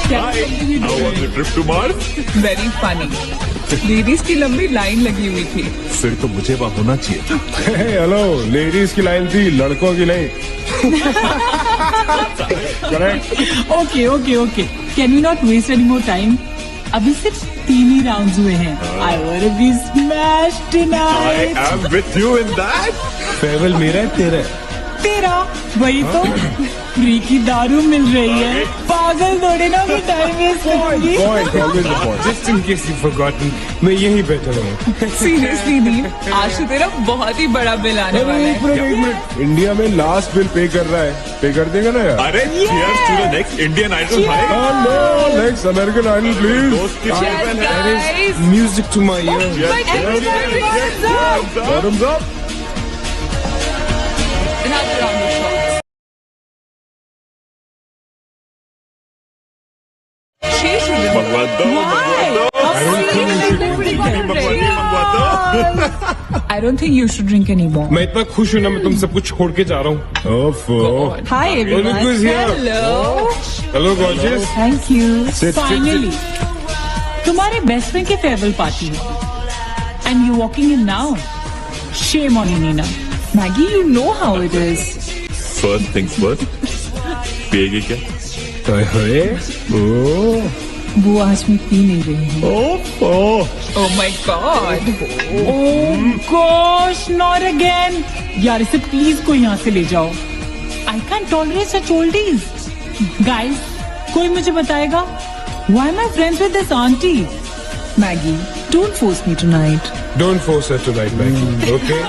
How was the trip to Mars? Very funny. Ladies की लंबी line लगी हुई थी। फिर तो मुझे वहाँ होना चाहिए था। हेलो, लेडीज की लाइन थी, लड़कों की नहीं। Okay can we not waste any more time? अभी सिर्फ 3 ही राउंड्स हुए हैं। I want be smash tonight. I am with you in that. Farewell मेरा है, तेरा है? तेरा वही तो फ्री की दारू मिल रही है। पागल थोड़े ना मैं टाइम वेस्ट करूंगी। Just in case you've forgotten, मैं यही बेटर हूँ। सीरियसली नील, आज तो तेरा बहुत ही बड़ा बिल आने वाला है। एक मिनट, इंडिया में लास्ट बिल पे कर रहा है, पे कर देगा ना यार? अरे cheers to the next Indian Idol भाई। No, next American Idol, please. दोस्त की farewell है। Cheers, guys. Music to my ear. Everybody bottoms up. Bottoms up. Another round of shots. Sheesh, मंगवा दो, मंगवा दो। I don't think you should drink anymore. मैं इतना खुश हूँ ना, मैं तुम सबको छोड़ के जा रहा हूँ। Hi everyone. Look who's here. Hello. Hello, gorgeous. Thank you. Sit. Finally, तुम्हारे बेस्ट फ्रेंड की फेयरवेल पार्टी है, and you walking in now. Shame on you, Nina. Maggie, you know how it is. First things first. पिएगी क्या? हाय, ओह, वो आज मैं P नहीं रही हूँ। Oh my God. Oh gosh, not again. यार इसे प्लीज कोई यहाँ से ले जाओ। I can't tolerate such oldies. Guys, कोई मुझे बताएगा? Why am I friends with this auntie? Maggie, don't force me tonight. don't force her tonight, Maggie. Okay?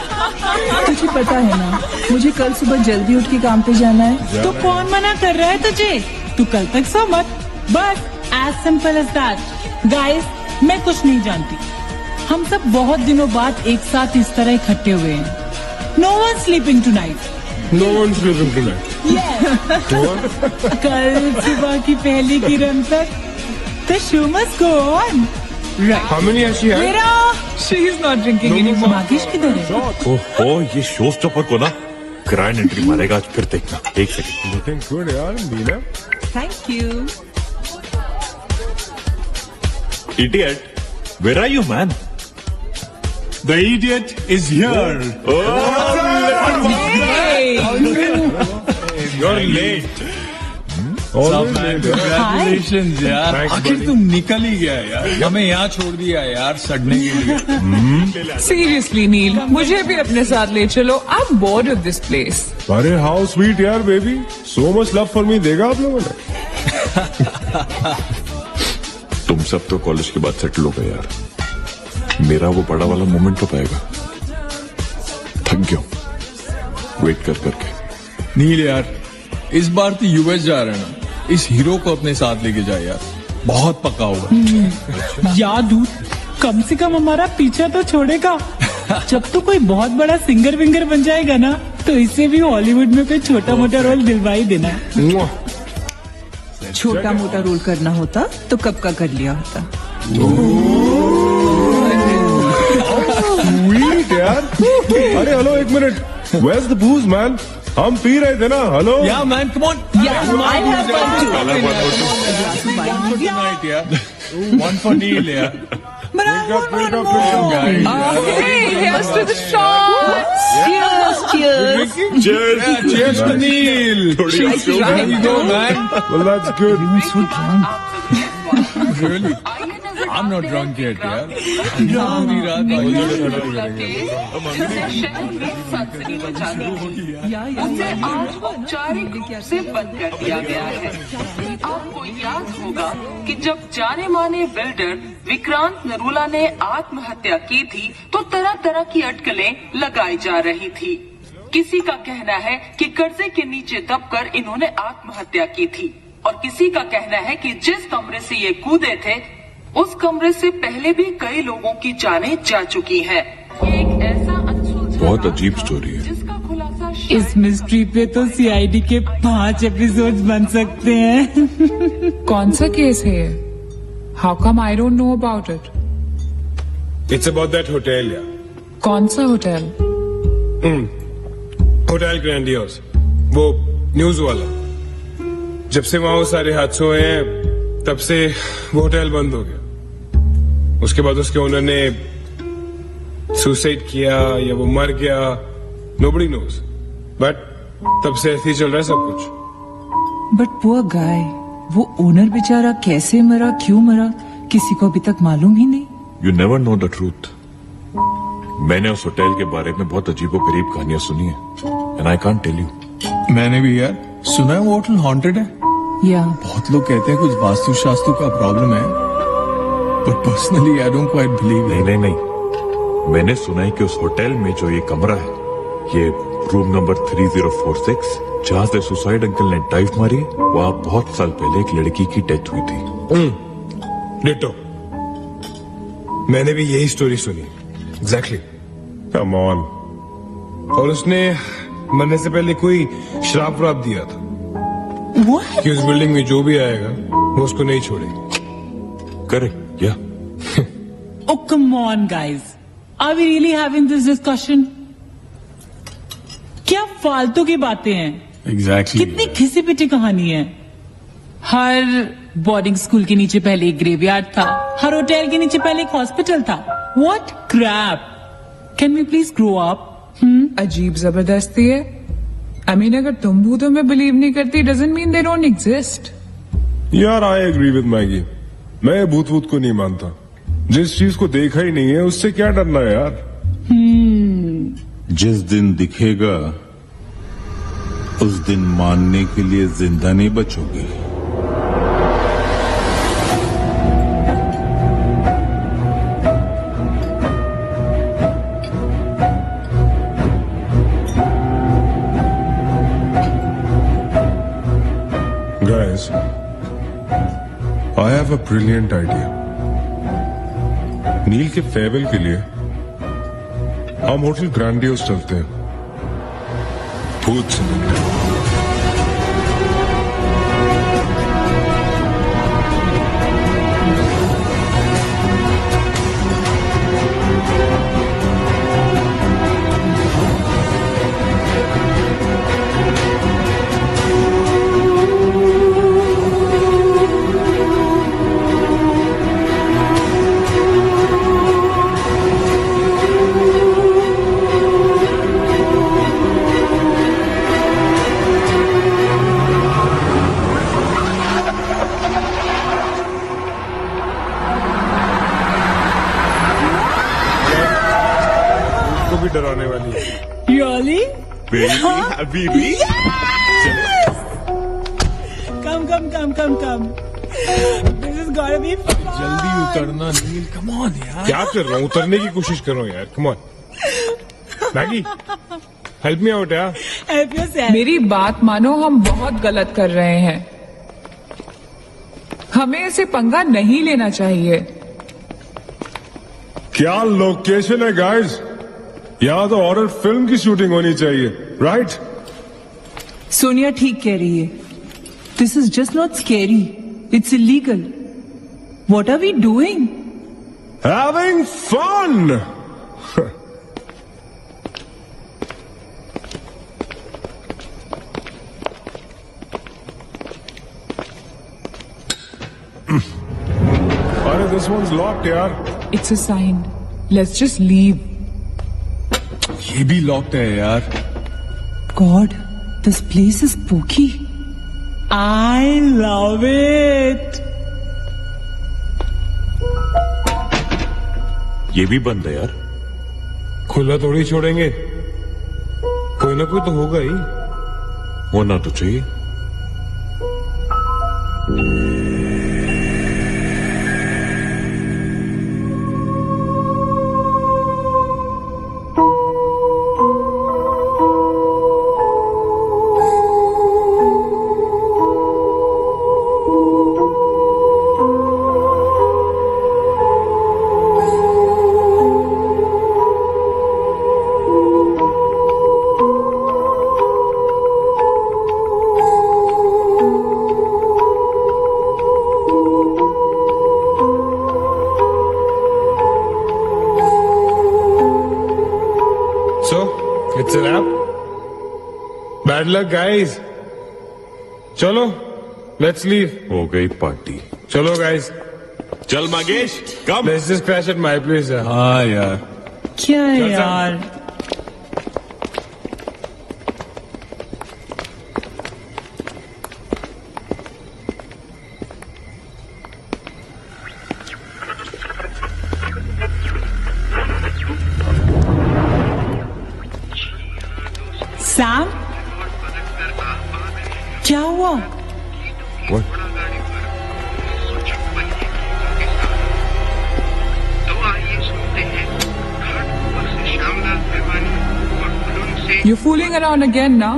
तुझे पता है ना, मुझे कल सुबह जल्दी उठ के काम पे जाना है। तो कौन मना कर रहा है तुझे? तू कल तक सो मत। बस as simple as that. Guys, मैं कुछ नहीं जानती। हम सब बहुत दिनों बाद एक साथ इस तरह इकट्ठे हुए हैं। No one sleeping tonight. No one's living tonight. कल सुबह की पहली किरण तक the show must go on. Right. How many has she had? मेरा She is not drinking anymore. भाग्यश किधर है? ओहो, ये शो स्टॉपर को ना ग्रैंड एंट्री मारेगा आज। फिर देखना, एक सेकंड। Looking good, यार, Neena. Thank you. Idiot, where are you, man? The idiot is here. You're late. Congratulations यार। Thanks, आखिर buddy. तुम निकल ही गया यार। हमें यहाँ छोड़ दिया यार सड़ने के लिए। Seriously, नील, मुझे भी अपने साथ ले चलो। I'm bored of this place. अरे हाउ स्वीट यार, baby, so much love for me देगा आप लोगों ने। तुम सब तो कॉलेज के बाद सेटल हो गए यार। मेरा वो बड़ा वाला मोमेंट कब आएगा? थक गया हूं वेट कर करके। नील यार, इस बार तो यूएस जा रहे हैं ना, इस हीरो को अपने साथ लेके जा यार। बहुत पका हुआ। याद हूँ, कम से कम हमारा पीछा तो छोड़ेगा। जब तो कोई बहुत बड़ा सिंगर विंगर बन जाएगा ना, तो इसे भी हॉलीवुड में कोई छोटा मोटा रोल दिलवा ही देना। छोटा मोटा रोल करना होता तो कब का कर लिया होता। स्वीट यार। अरे हेलो, एक minute, where's the booze, man? हम पी रहे थे ना। Hello. Yeah man, come on. Yeah, I have fun too. One for tonight यार. One for Neil यार. But I want one Drink more. up. Okay, here's to the shots. Cheers, cheers. Cheers. Yeah, cheers to Neil. थोड़ी She's There you go man. Well, that's good. Really? I'm not drunk yet यार। पूरी रात उसे आज औपचारिक रूप से बंद कर दिया गया है। आपको याद होगा कि जब जाने माने बिल्डर विक्रांत नरूला ने आत्महत्या की थी, तो तरह तरह की अटकलें लगाई जा रही थी। किसी का कहना है कि कर्जे के नीचे दबकर इन्होंने आत्महत्या की थी, और किसी का कहना है कि जिस कमरे से ये कूदे थे, उस कमरे से पहले भी कई लोगों की जानें जा चुकी हैं। ये एक ऐसा अनसुलझा बहुत अजीब स्टोरी है। जिसका खुलासा इस मिस्ट्री पे तो सीआईडी के 5 एपिसोड्स बन सकते हैं। कौन सा केस है ये? How come I don't know about it? It's about that hotel, यार। कौन सा होटल? होटल ग्रैंडियोस, वो न्यूज वाला। जब से वहाँ वो सारे हादसे हुए हैं, तब से वो होटल बंद हो गया। उसके बाद उसके ओनर ने सुसाइड किया या वो मर गया, नोबडी नोज, बट तब से ऐसे ही चल रहा है सब कुछ। बट पुअर गाय, वो ओनर बेचारा कैसे मरा, क्यों मरा, किसी को अभी तक मालूम ही नहीं। You never know the truth. मैंने उस होटल के बारे में बहुत अजीबो गरीब कहानियां सुनी है, and I can't tell you. मैंने भी यार सुना है वो होटल हॉन्टेड है। या बहुत लोग कहते हैं कुछ वास्तु शास्त्र का प्रॉब्लम है, but personally I don't quite believe. नहीं, मैंने सुना है कि उस होटल में जो ये कमरा है, ये रूम नंबर 3046, जहां से सुसाइड अंकल ने डाइव मारी, वहां बहुत साल पहले एक लड़की की डेथ हुई थी। डिटो, मैंने भी यही स्टोरी सुनी। एग्जैक्टली। Come on. और उसने मरने से पहले कोई श्राप व्राप दिया था कि उस बिल्डिंग में जो भी आएगा वो उसको नहीं छोड़ेगा। करेक्ट, या Oh, come on, guys. Are we really having this discussion? क्या फालतू की बातें हैं? एग्जैक्टली। कितनी घिसी पिटी कहानी है। हर बोर्डिंग स्कूल के नीचे पहले एक ग्रेवयार्ड था, हर होटल के नीचे पहले एक हॉस्पिटल था। What crap? Can we please grow up? अजीब जबरदस्ती है। I mean, अगर तुम भूतों में बिलीव नहीं करती, doesn't mean they don't exist. यार आई एग्री विद मैगी। मैं भूत भूत को नहीं मानता। जिस चीज को देखा ही नहीं है उससे क्या डरना है यार। जिस दिन दिखेगा उस दिन मानने के लिए जिंदा नहीं बचोगे। Guys, I have a brilliant idea. नील के फेयरवेल के लिए हम होटल ग्रैंडियोस चलते हैं। भूत से मिलते हैं। भी डराने वाली है। Really? Baby, Come. This is gotta be fun. जल्दी उतरना नील, कम ऑन यार। क्या कर रहा हूँ? उतरने की कोशिश कर रहा हूँ यार। Come on Maggi, help me out यार। Help yourself. मेरी बात मानो, हम बहुत गलत कर रहे हैं। हमें ऐसे पंगा नहीं लेना चाहिए। क्या लोकेशन है गाइस? यहाँ तो हॉरर फिल्म की शूटिंग होनी चाहिए, राइट? सोनिया ठीक कह रही है। This is just not scary, it's illegal. What are we doing? Having fun. अरे दिस वन्स लॉक्ड यार। It's a sign, let's just leave. ये भी लॉक्ड है यार। God, this place is spooky. I love it. ये भी बंद है यार। खुला थोड़ी छोड़ेंगे, कोई ना कोई तो होगा ही। होना तो चाहिए। It's a wrap. Bad luck, guys. चलो लेट्स लीव. हो गई पार्टी. चलो गाइस, चल Magesh, come. Let's just crash at my place. हाँ यार. क्या है चल, चल. यार. सैम, क्या हुआ? What? You're fooling around again now?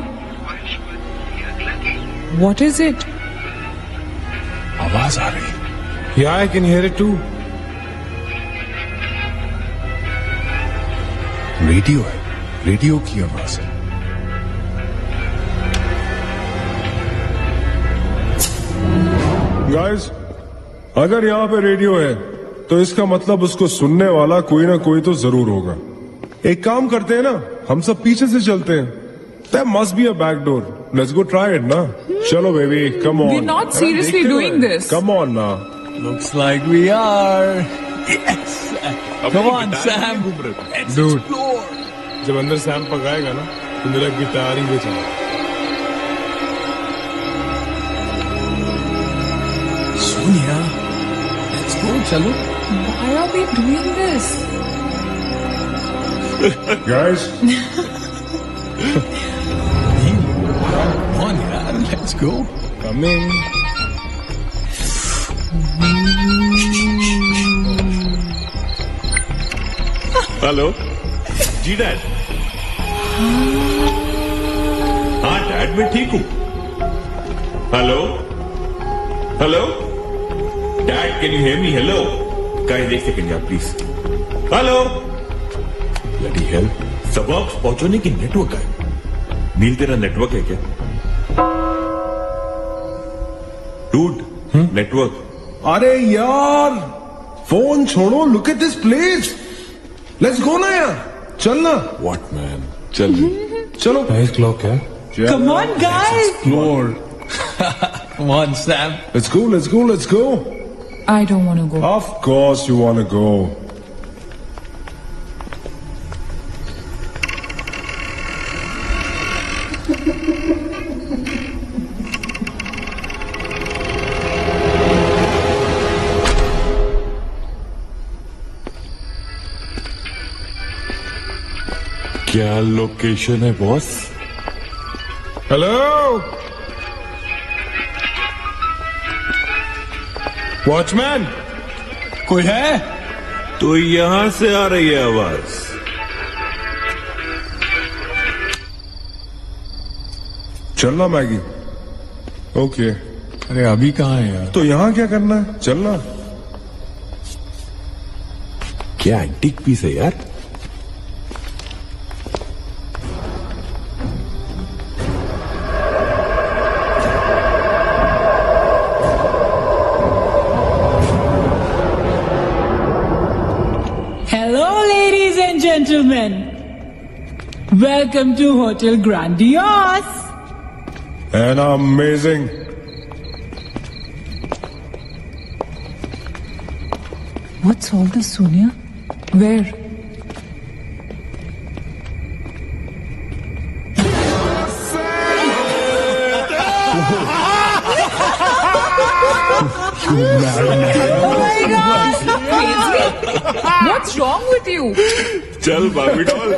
What is it? आवाज आ रही. Yeah, I can hear it too. Radio है. रेडियो की आवाज है. गाइस, अगर यहाँ पे रेडियो है तो इसका मतलब उसको सुनने वाला कोई ना कोई तो जरूर होगा. एक काम करते हैं ना, हम सब पीछे से चलते हैं. There must be a back door. Let's go try it, na? Chalo, baby, come on. We're not seriously देखते doing हैं. this. Come on, na. Looks like we are. Yes. Come on, Sam. Let's Dude. explore. जब अंदर Sam पकाएगा ना, तो मेरा guitar ही बचा. Sonia, let's go. चलो. Why are we doing this? Guys, Come on, यार. Let's go. come in. Hello जी dad. हाँ डैड, मैं ठीक हूँ. Hello hello dad, can you hear me? Hello guys, एक सेकंड यार प्लीज. हेलो. ब्लडी हेल, सबक पहुंचने की नेटवर्क है. नील, तेरा नेटवर्क है क्या? Dude, network. अरे यार, फोन छोड़ो. Look at this place. Let's go ना यार. चल ना. व्हाट मैन, चल. चलो. नाइस क्लॉक है. Come on, guys. Explore. Come on, Sam. Let's go. Let's go. Let's go. I don't want to go. Of course you want to go. क्या location है boss? Hello. Watchman. कोई है? तो यहां से आ रही है आवाज. चलना मैगी. ओके. अरे अभी कहाँ है यार? तो यहाँ क्या करना है? चलना. क्या एंटीक पीस है यार. Hello, ladies and gentlemen. Welcome to Hotel Grandiose. And amazing. What's all this, Sonia? Where? Oh my God! Crazy? What's wrong with you? चल बाबी doll.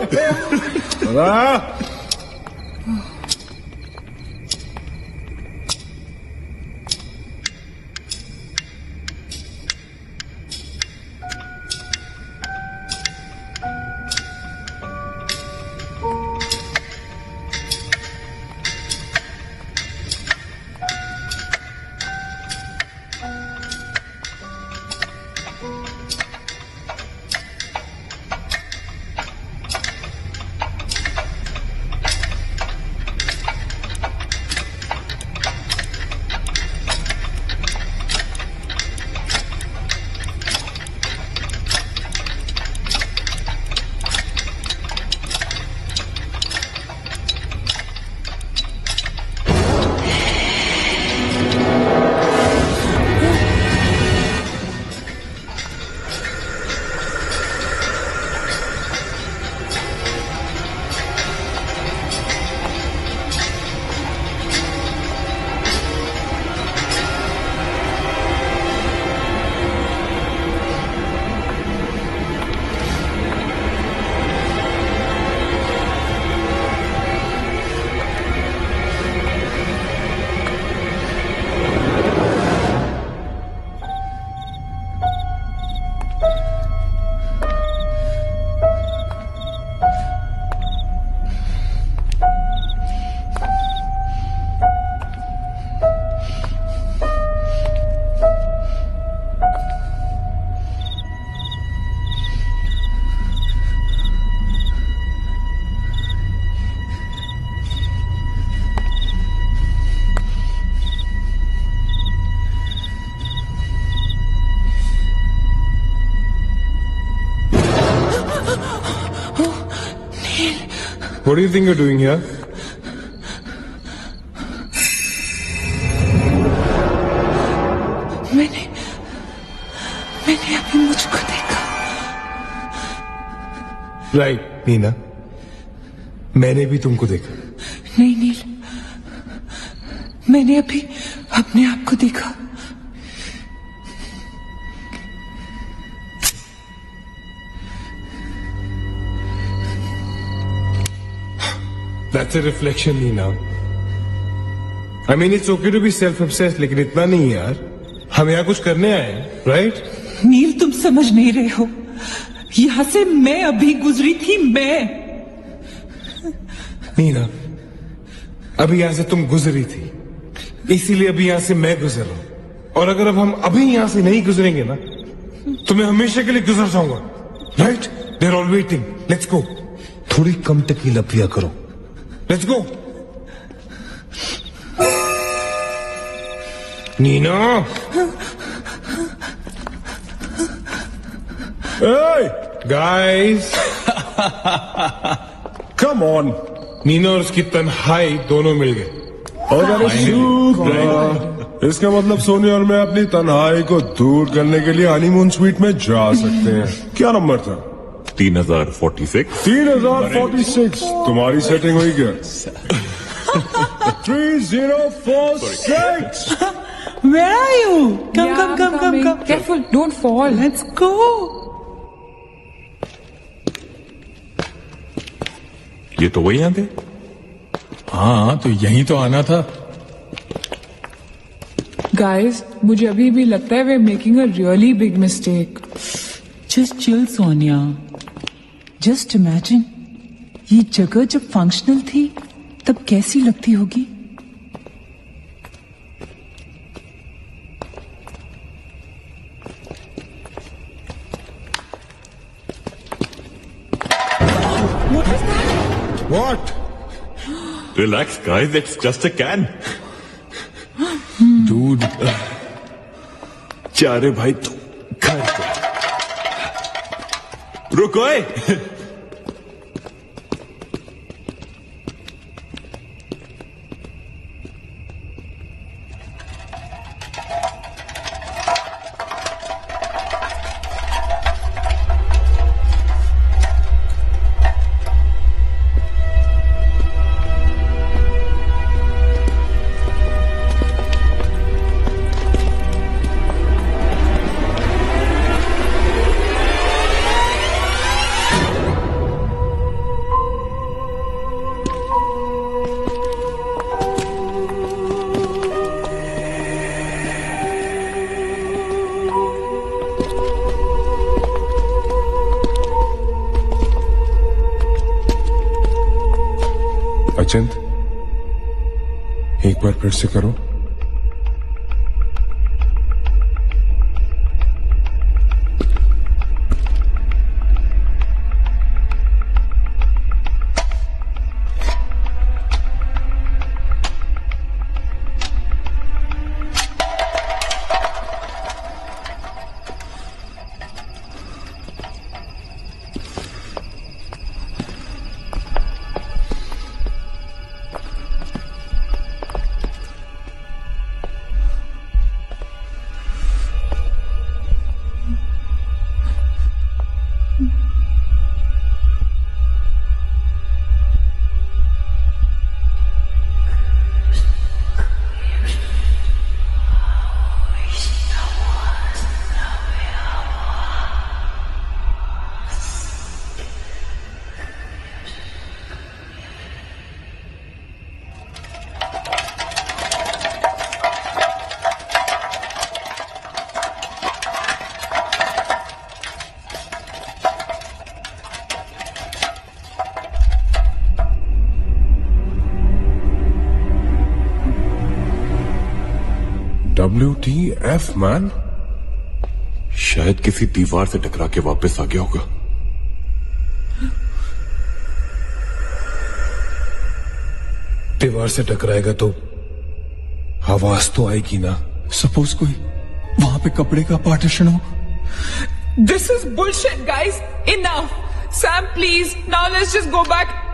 What do you think you're doing here? मैंने अभी मुझको देखा। Right, Neena, मैंने भी तुमको देखा। नहीं नील, मैंने अभी अपने आप को देखा। That's a reflection, Nina. I mean, it's okay to be self-obsessed, लेकिन इतना नहीं यार। हम यहाँ कुछ करने आए हैं, right? नील, तुम समझ नहीं रहे हो। यहां से मैं अभी गुजरी थी, मैं। नीना, अभी यहाँ से तुम गुजरी थी, इसीलिए अभी यहाँ से मैं गुजर रहा हूं। और अगर अब हम अभी यहाँ से नहीं गुजरेंगे ना, तो मैं हमेशा के लिए गुजर जाऊंगा, right? They're all waiting. Let's go. थोड़ी कम टकीला पिया करो। Let's go. Neena, hey guys, come on. Neena और उसकी तन्हाई दोनों मिल गए। इसका मतलब सोनिया और मैं अपनी तन्हाई को दूर करने के लिए हनीमून स्वीट में जा सकते हैं। क्या नंबर था? 3046। 3046। तुम्हारी सेटिंग हुई क्या? 3046। Where are you? Come. Careful, don't fall. Let's go. ये तो वही आंधे। हाँ, तो यहीं तो आना था। Guys, मुझे अभी भी लगता है we're making a really big mistake. Just chill, Sonia. Just imagine, ये जगह जब फंक्शनल थी, तब कैसी लगती होगी? What? Relax, guys. It's just a can. Dude. जा रे भाई तू घर पे। रुको। अचिंत, एक बार फिर से करो। WTF man? शायद किसी दीवार से टकरा के वापस आ गया होगा। दीवार से टकराएगा तो आवाज तो आएगी ना। सपोज कोई वहां पे कपड़े का पार्टीशन हो। This is bullshit, guys. Enough. Sam, please. Now let's just go back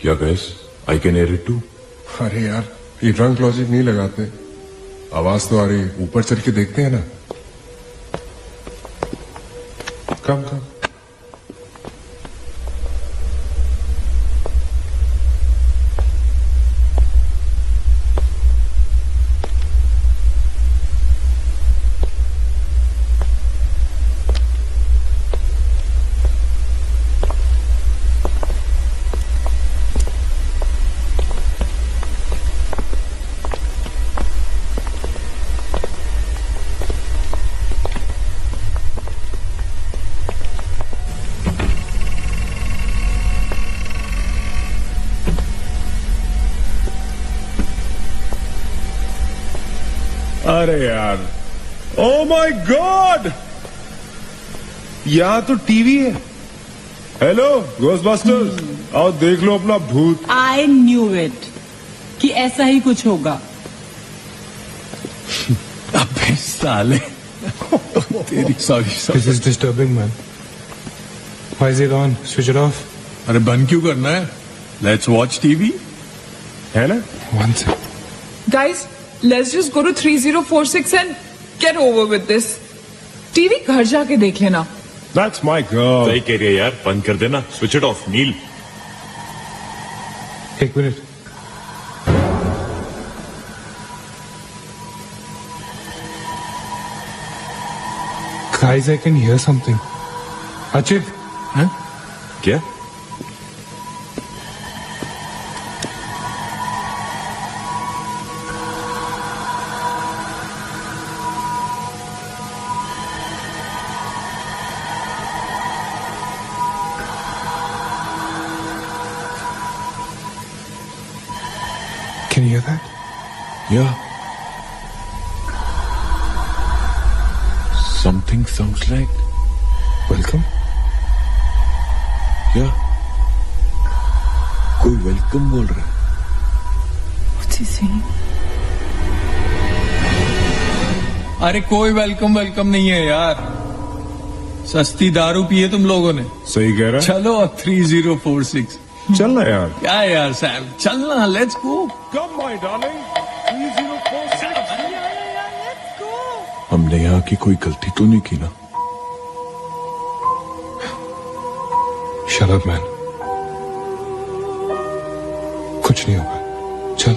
क्या guess I can air it too? अरे यार, ये ड्रंक लॉजिक नहीं लगाते। आवाज तो आ रही है, ऊपर चल के देखते हैं ना। कम कम। अरे यार, ओ माय गॉड, यहाँ तो टीवी है। हेलो घोस्टबस्टर्स, आओ देख लो अपना भूत। आई न्यू इट कि ऐसा ही कुछ होगा। अबे साले तेरी sorry This is disturbing, man. Why is it on? Switch it off. अरे बंद क्यों करना है? लेट्स वॉच टीवी, है ना? One second. Guys, let's just go to 3046 and get over with this. TV घर जाके देख लेना। That's my girl. सही कह रही है यार, बंद कर देना। स्विच इट ऑफ नील। एक minute. Guys, I can hear something. Achit, क्या? can you hear that? Yeah. Something sounds like. Welcome. Yeah. कोई वेलकम बोल रहा है। What's he saying? अरे कोई वेलकम नहीं है यार, सस्ती दारू पिए तुम लोगों ने। सही कह रहा है। चलो 3046। चलना यार। क्या यार सैम, चलना, let's go. Come my darling. 3046. हमने यहाँ की कोई गलती तो नहीं की ना? Shut up, man. कुछ नहीं होगा। चल।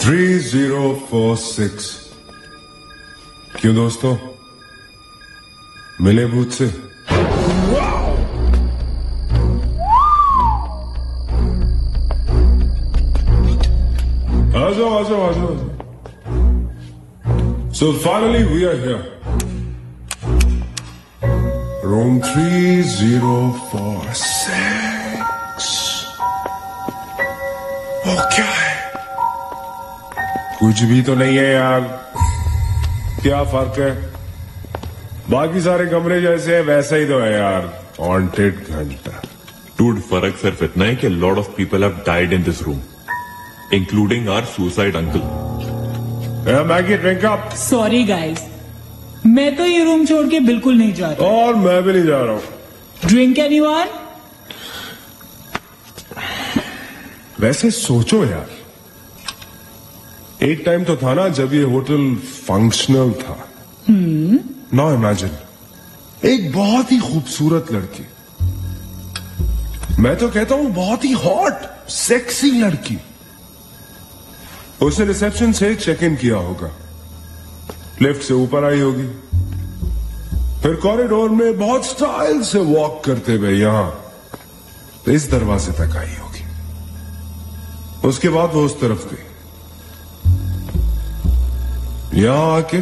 Three 3046। क्यों दोस्तों, मिले भूत से? आ जाओ। So finally we are here. Room 3046. वो क्या है? कुछ भी तो नहीं है यार। क्या फर्क है? बाकी सारे कमरे जैसे है वैसा ही तो है यार। हॉन्टेड घंटा। Dude, फर्क सिर्फ इतना है कि lot of people have died in this room, including our suicide uncle. Maggie drink up. Sorry guys, मैं तो ये रूम छोड़ के बिल्कुल नहीं जा रहा। और मैं भी नहीं जा रहा हूं। Drink anyone? वैसे सोचो यार, एक टाइम तो था ना जब ये होटल फंक्शनल था। नाउ इमेजिन, एक बहुत ही खूबसूरत लड़की, मैं तो कहता हूं बहुत ही हॉट सेक्सी लड़की, उसने रिसेप्शन से चेक इन किया होगा, लिफ्ट से ऊपर आई होगी, फिर कॉरिडोर में बहुत स्टाइल से वॉक करते हुए यहां इस दरवाजे तक आई होगी। उसके बाद वो उस तरफ गई, यहां आके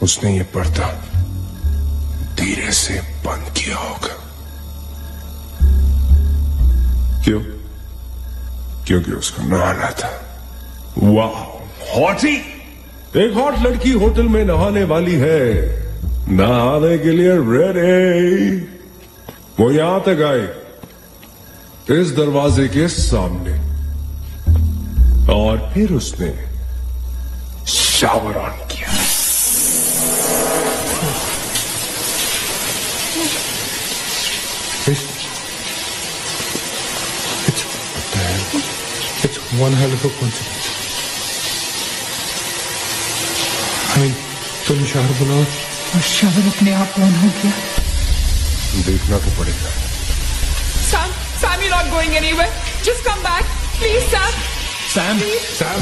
उसने ये पर्दा धीरे से बंद किया होगा। क्यों? क्योंकि उसको नहाना था। वाह, हॉटी! एक हॉट लड़की होटल में नहाने वाली है, नहाने के लिए रेडी। वो यहां तक आई, इस दरवाजे के सामने, और फिर उसने शावर ऑन किया। It's one hell of a coincidence. I mean, तुम शावर बनाओ और शावर अपने आप ऑन हो गया। देखना तो पड़ेगा। Sam, you're not going anywhere. Just come back. Please, Sam. Sam, Sam,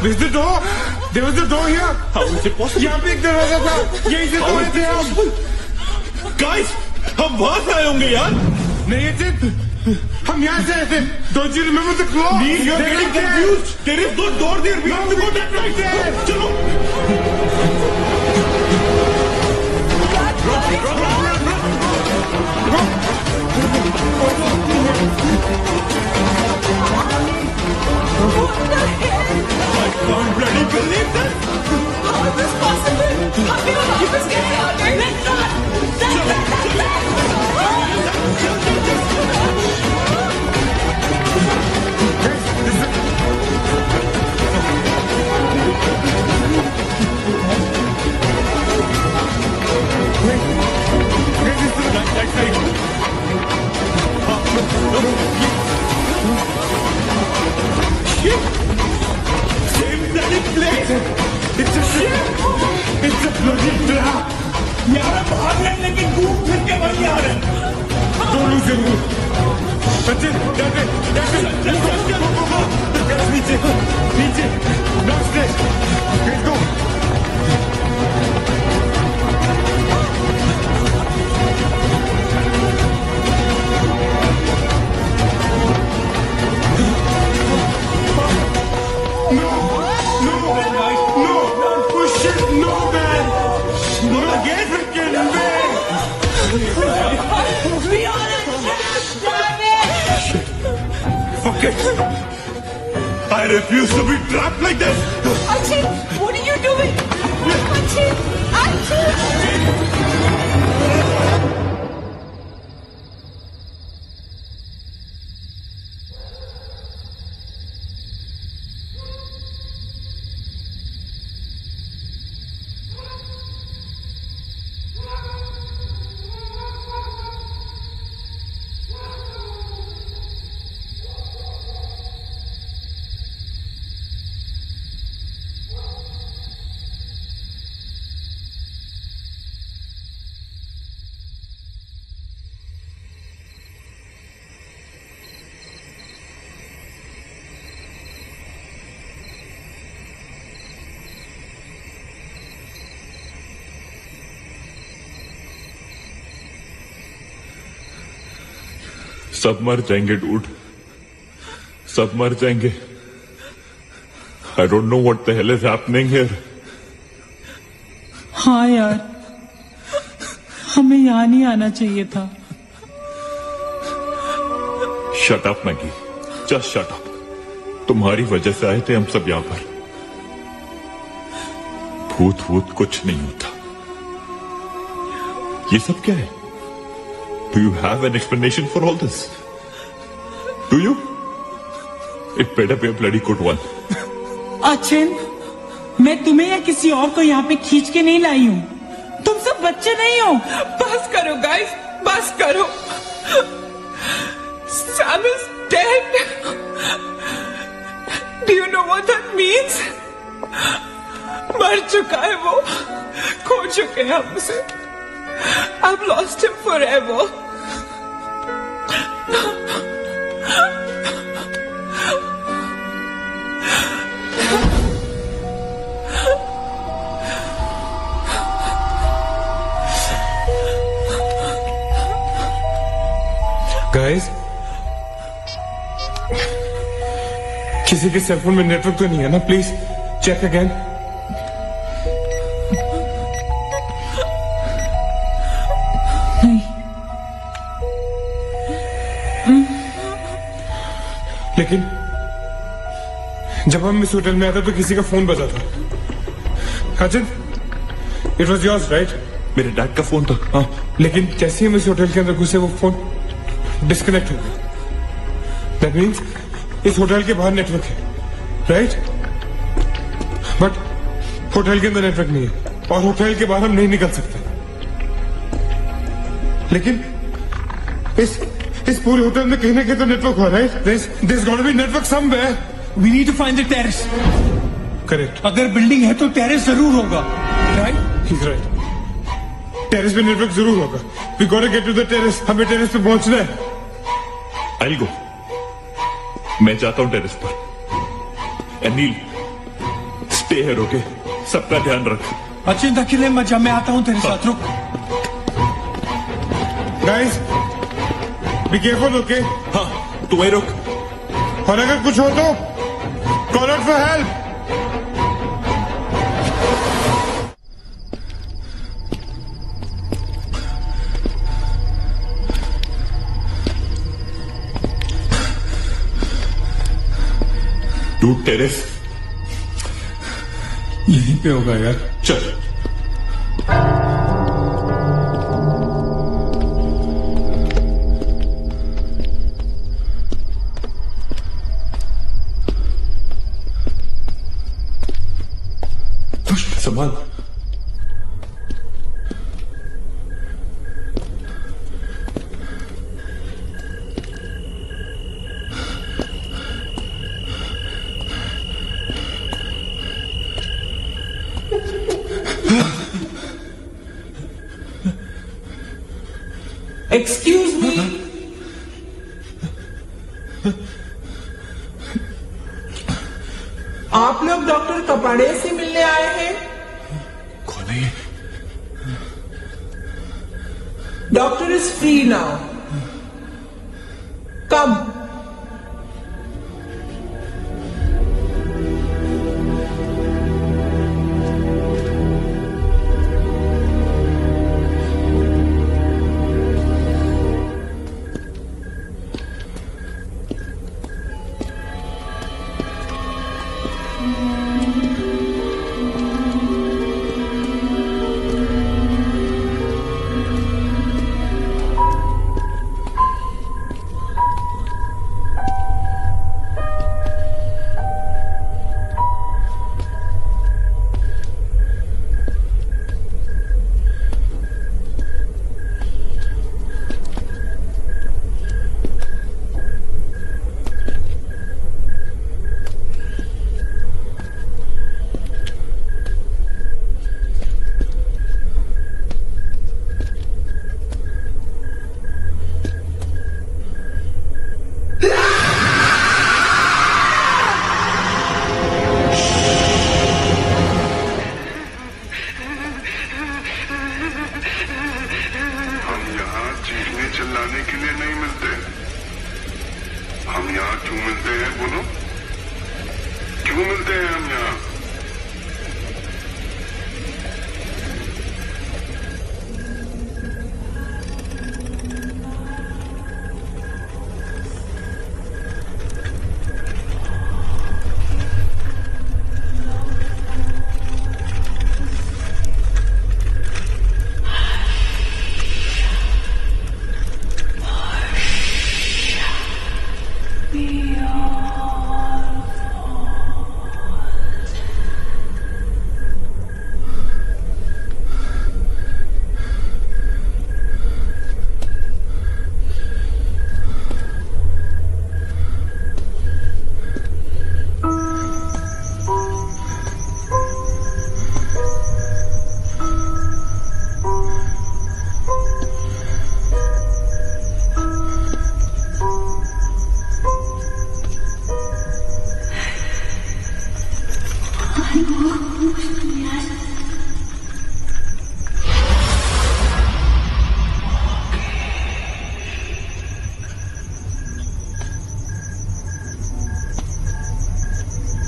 Where's the door? There was a door here. How is it possible? यहाँ पे एक दरवाजा था, यहीं से तोड़े थे हम। Guys, हम वहां से आए होंगे यार। नहीं अजित, हम यहाँ से आए थे। Don't you remember the claw? Please, you're getting confused. There is no door there. We have to go that right there. चलो। I can't bloody believe this. How is this possible? How can I keep us getting out there? Let's run! Same bloody place. It's a ship. It's a bloody trap. यार हम भाग रहे हैं लेकिन घूम फिर के वहीं आ रहे हैं। Don't lose your mood. Sachin, नीचे, नीचे, downstairs. Let's go. Fuck it! I refuse to be trapped like this! Achin, what are you doing? Achin! सब मर जाएंगे डूड, सब मर जाएंगे. I don't know what the hell is happening here. हाँ यार, हमें यहाँ नहीं आना चाहिए था. Shut up Maggi, just shut up. तुम्हारी वजह से आए थे हम सब यहाँ पर. भूत भूत कुछ नहीं होता. ये सब क्या है? Do you have an explanation for all this? Do you? It better be a bloody good one. Achin, मैं तुम्हें या किसी और को यहाँ पे खींच के नहीं लाई हूँ. तुम सब बच्चे नहीं हो. बस करो गाइस, बस करो. Sam is dead. Do you know what that means? मर चुका है वो, खो चुके हैं हम उसे. I've lost him forever. Guys, किसी के सेल फोन में नेटवर्क तो नहीं है ना? Please check again. लेकिन जब हम इस होटल में आए थे तो किसी का फोन बजा था. Achin, it was yours right? मेरे डैड का फोन था. हाँ, लेकिन जैसे ही हम इस होटल के अंदर घुसे वो फोन डिस्कनेक्ट हो गया. दैट मीन्स इस होटल के बाहर नेटवर्क है, राइट? बट होटल के अंदर नेटवर्क नहीं है और होटल के बाहर हम नहीं निकल सकते. लेकिन इस पूरे होटल में कहीं ना कहीं तो नेटवर्क हो, right? There's got to be network somewhere. We need to find the terrace. Correct. अगर बिल्डिंग है तो टेरेस जरूर होगा. राइट? He's right. टेरेस पे नेटवर्क जरूर होगा. We gotta get to the terrace. हमें टेरेस पे पहुंचना है. I'll go. मैं जाता हूं टेरेस पर. Anil, stay here, okay? सबका ध्यान रख. अचिन अकेले मत जा, मैं आता हूं तेरे साथ. रुक. Guys, be careful, okay? हाँ, तू वहीं रुक. और अगर कुछ हो तो call out for help. Dude, terrace यहीं पे होगा यार. चल. संभाल. Excuse me. आप लोग डॉक्टर कपाड़े से मिलने आए हैं? कौन है ये? Doctor is free now. Come.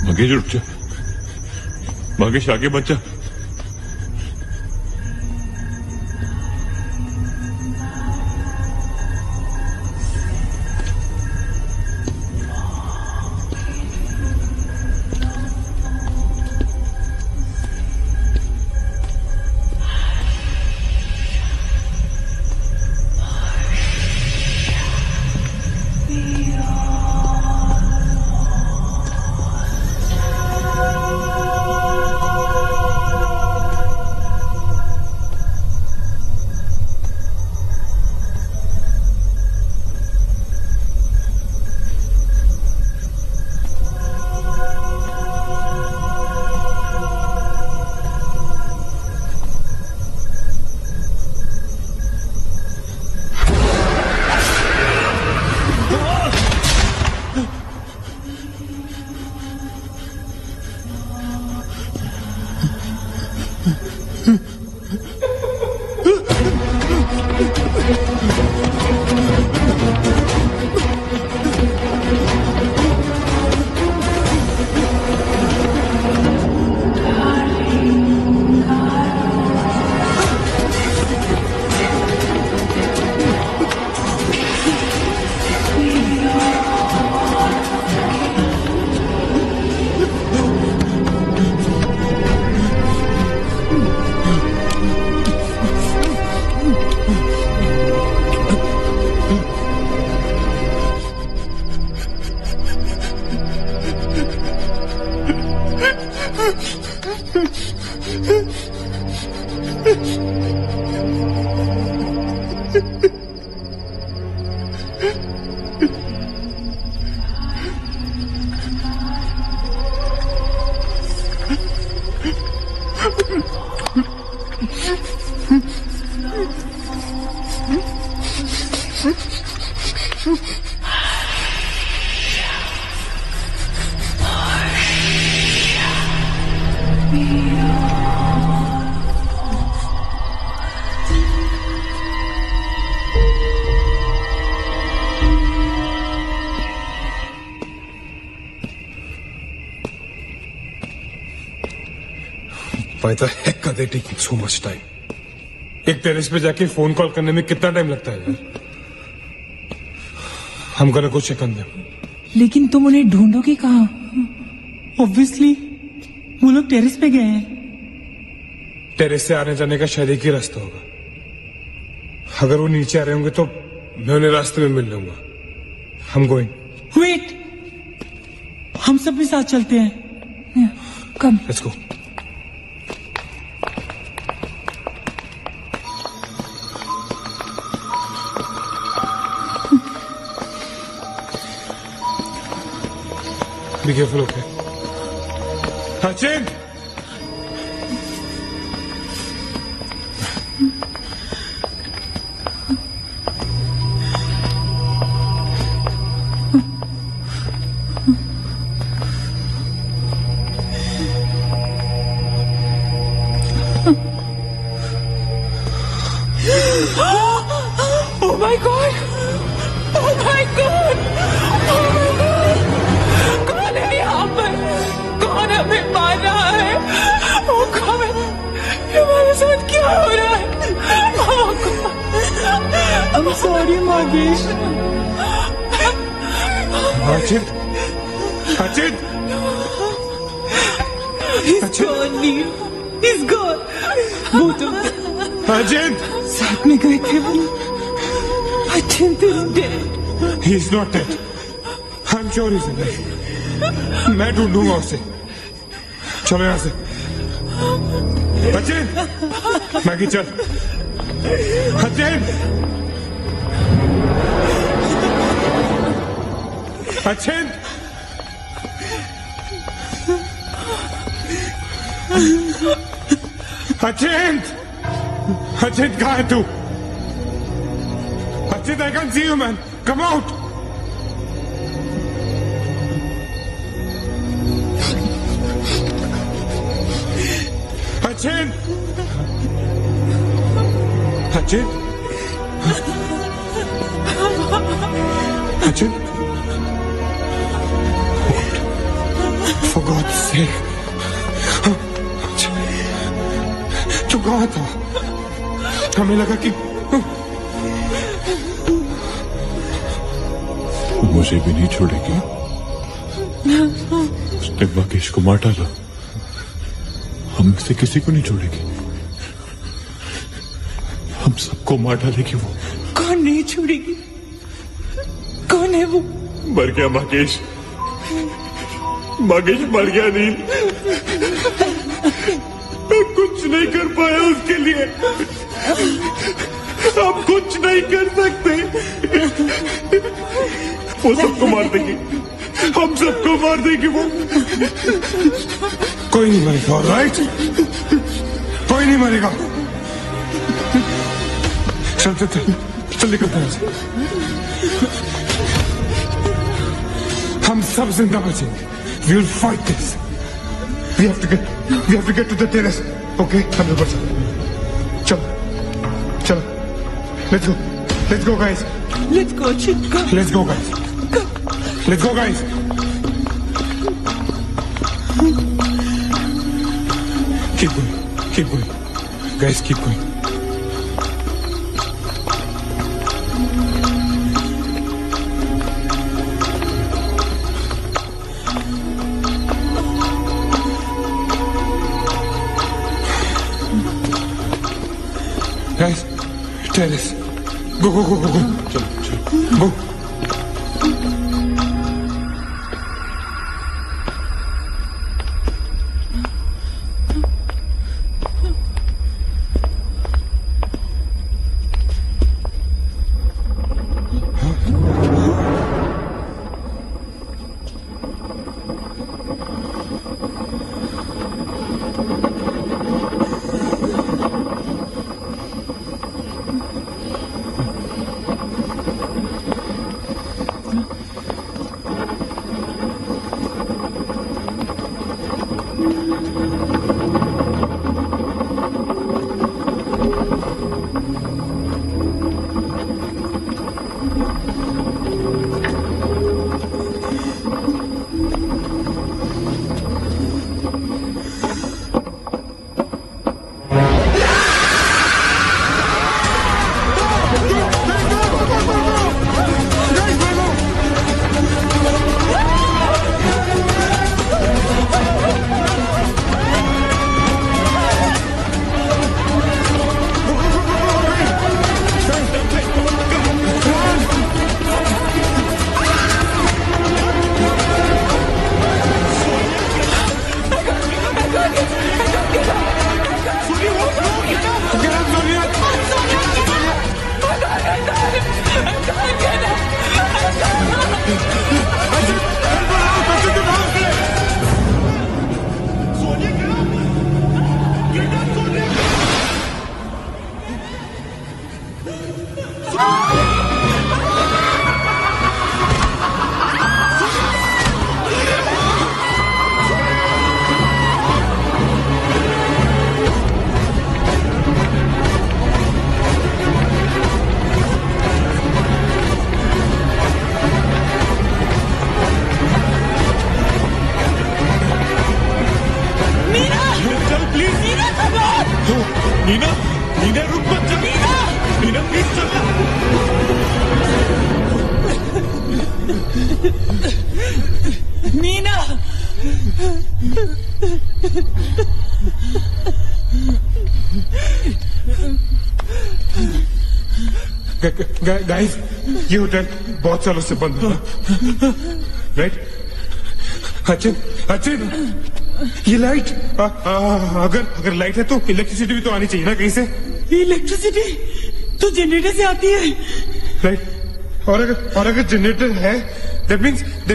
Mangesh रुक जा, मंगेश आगे मत जा। Why the heck are they taking so much time? एक टेरेस पे जाके फोन कॉल करने में कितना टाइम लगता है यार? I'm gonna go check on them. लेकिन तुम उन्हें ढूंढोगे कहाँ? ऑब्वियसली वो लोग टेरेस पे गए हैं। टेरेस से आने जाने का शायद एक ही रास्ता होगा। अगर वो नीचे आ रहे होंगे तो मैं उन्हें रास्ते में मिल लूंगा। हम गोइंग। वेट, हम सब भी साथ चलते हैं। Come. Let's go. Be careful, okay? Sachin! Oh my God! Oh my God! Oh my God! कौन है यहाँ पर? कौन हमें मार रहा है? Oh God! हमारे साथ क्या हो रहा है? Oh God! I'm sorry, मागेश। Sachin! Sachin! He's gone, Neil. He's gone. Both of them. Sachin! साथ में गए थे वो। Achint is dead. He's not dead. I'm sure he's alive. मैं ढूंढूंगा उसे। चलो यहाँ से। सचिन! मैगी चल। सचिन! सचिन! सचिन! सचिन कहाँ है तू? Sachin, I can't see you, man. Come out. Sachin. Sachin. Sachin. For God's sake. तू कहाँ था? हमें लगा कि मुझे भी नहीं छोड़ेगी। उसने मागेश को मार डाला। हम में से किसी को नहीं छोड़ेगी। हम सबको मार डालेगी वो। कौन नहीं छोड़ेगी? कौन है वो? मर गया मागेश। मागेश मर गया नील। मैं कुछ नहीं कर पाया उसके लिए। आप कुछ नहीं कर सकते। वो सबको मार देगी। हम सबको मार देगी वो। कोई नहीं मरेगा, राइट? कोई नहीं मरेगा। चल चल चल चल निकलते हैं। हम सब जिंदा बचेंगे। We will fight this. We have to get to the terrace. Okay? हम ऊपर चलो चलो। Let's go guys. Let's go, Chitka. Let's go guys. Let's go guys. Keep going. Guys, keep going. Guys, terrace. Go. Chalo. Go. Neena Neena रुक मत जा Neena please चलना Neena guys ये hotel बहुत सालों से बंद था राइट अचिन ये लाइट अगर लाइट है तो इलेक्ट्रिसिटी भी तो आनी चाहिए ना कहीं से इलेक्ट्रिसिटी तो जनरेटर से आती है राइट और अगर जनरेटर है दैट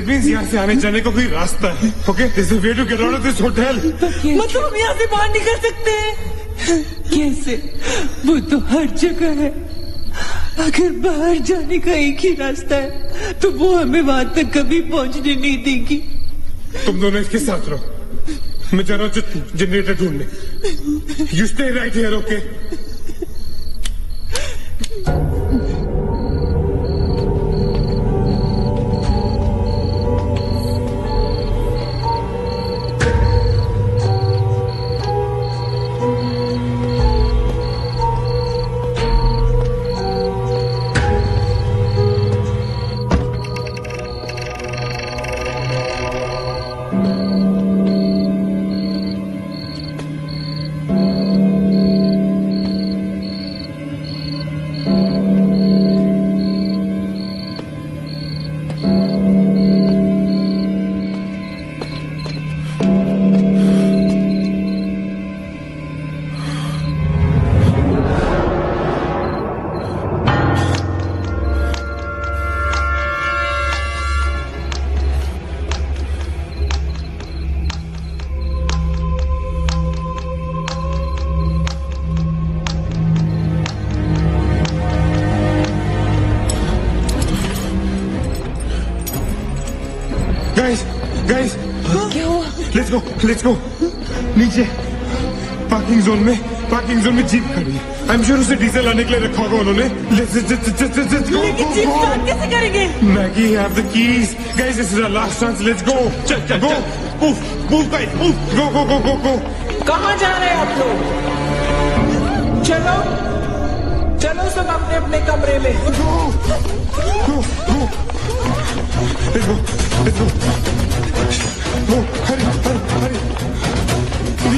मीन्स यहाँ से आने जाने का कोई रास्ता है okay this is way to get out of this hotel मतलब हम यहाँ से बाहर निकल सकते हैं कैसे वो तो हर जगह है अगर बाहर जाने का एक ही रास्ता है तो वो हमें वहां तक कभी पहुंचने नहीं देगी तुम दोनों इसके साथ रहो मैं जा रहा हूँ जनरेटर ढूंढने you stay right here okay guys let's go नीचे पार्किंग जोन में जीप खड़ी है आई एम श्योर उसे डीजल लाने के लिए रखा होगा उन्होंने लेट्स गो लेकिन जीप स्टार्ट कैसे करेंगे Maggie have the keys guys this is our last chance let's go चल go move guys move go कहाँ जा रहे हैं आप लोग चलो चलो सब अपने अपने कमरे में Let's go. Go. Hurry. Let's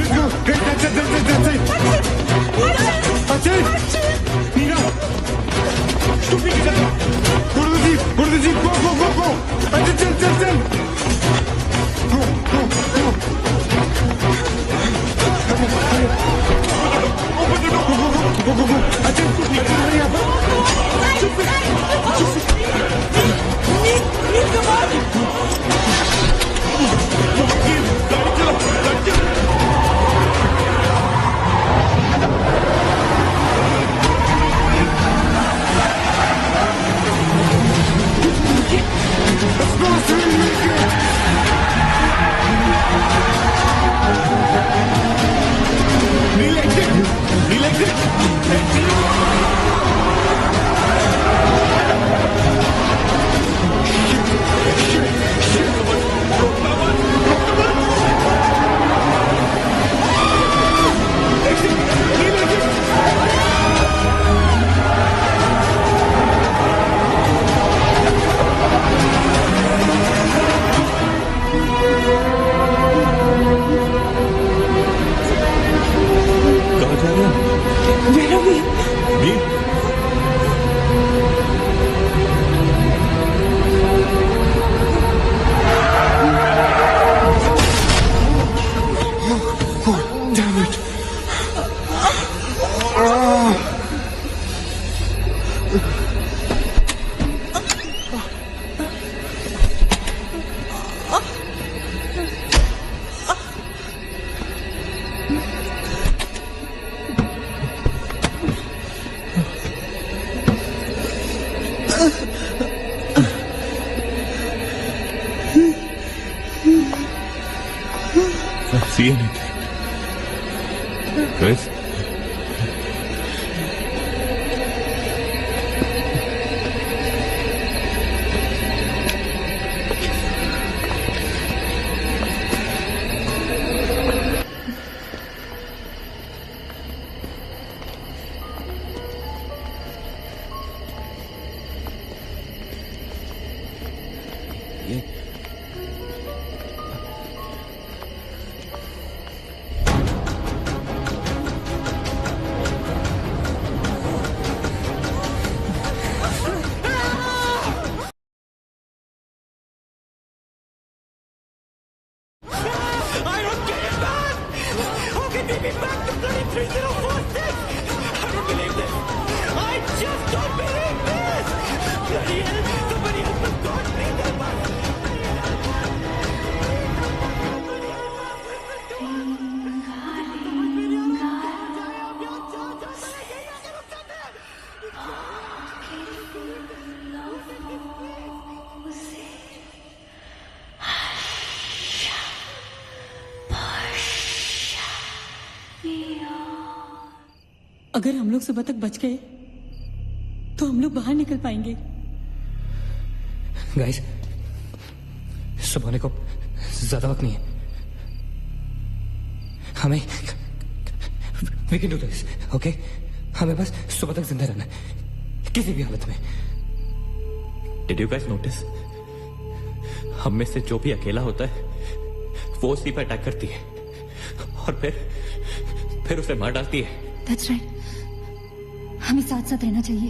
go. That's it. Ajay. Nina. Stupid kid. Go to the jeep. Go. Ajay, चल. Go. Go. Ajay, hurry up. See anything? Chris? me back to bloody 3046! I don't believe this! I just don't believe this! Bloody hell! Somebody help us! God, please help us! अगर हम लोग सुबह तक बच गए तो हम लोग बाहर निकल पाएंगे। गाइस, सुबह होने को ज्यादा वक्त नहीं है। हमें we can do this, okay? हमें बस सुबह तक जिंदा रहना है, किसी भी हालत में। Did you guys notice? हम में से जो भी अकेला होता है वो उसी पर अटैक करती है और फिर उसे मार डालती है। That's right. हमें साथ साथ रहना चाहिए।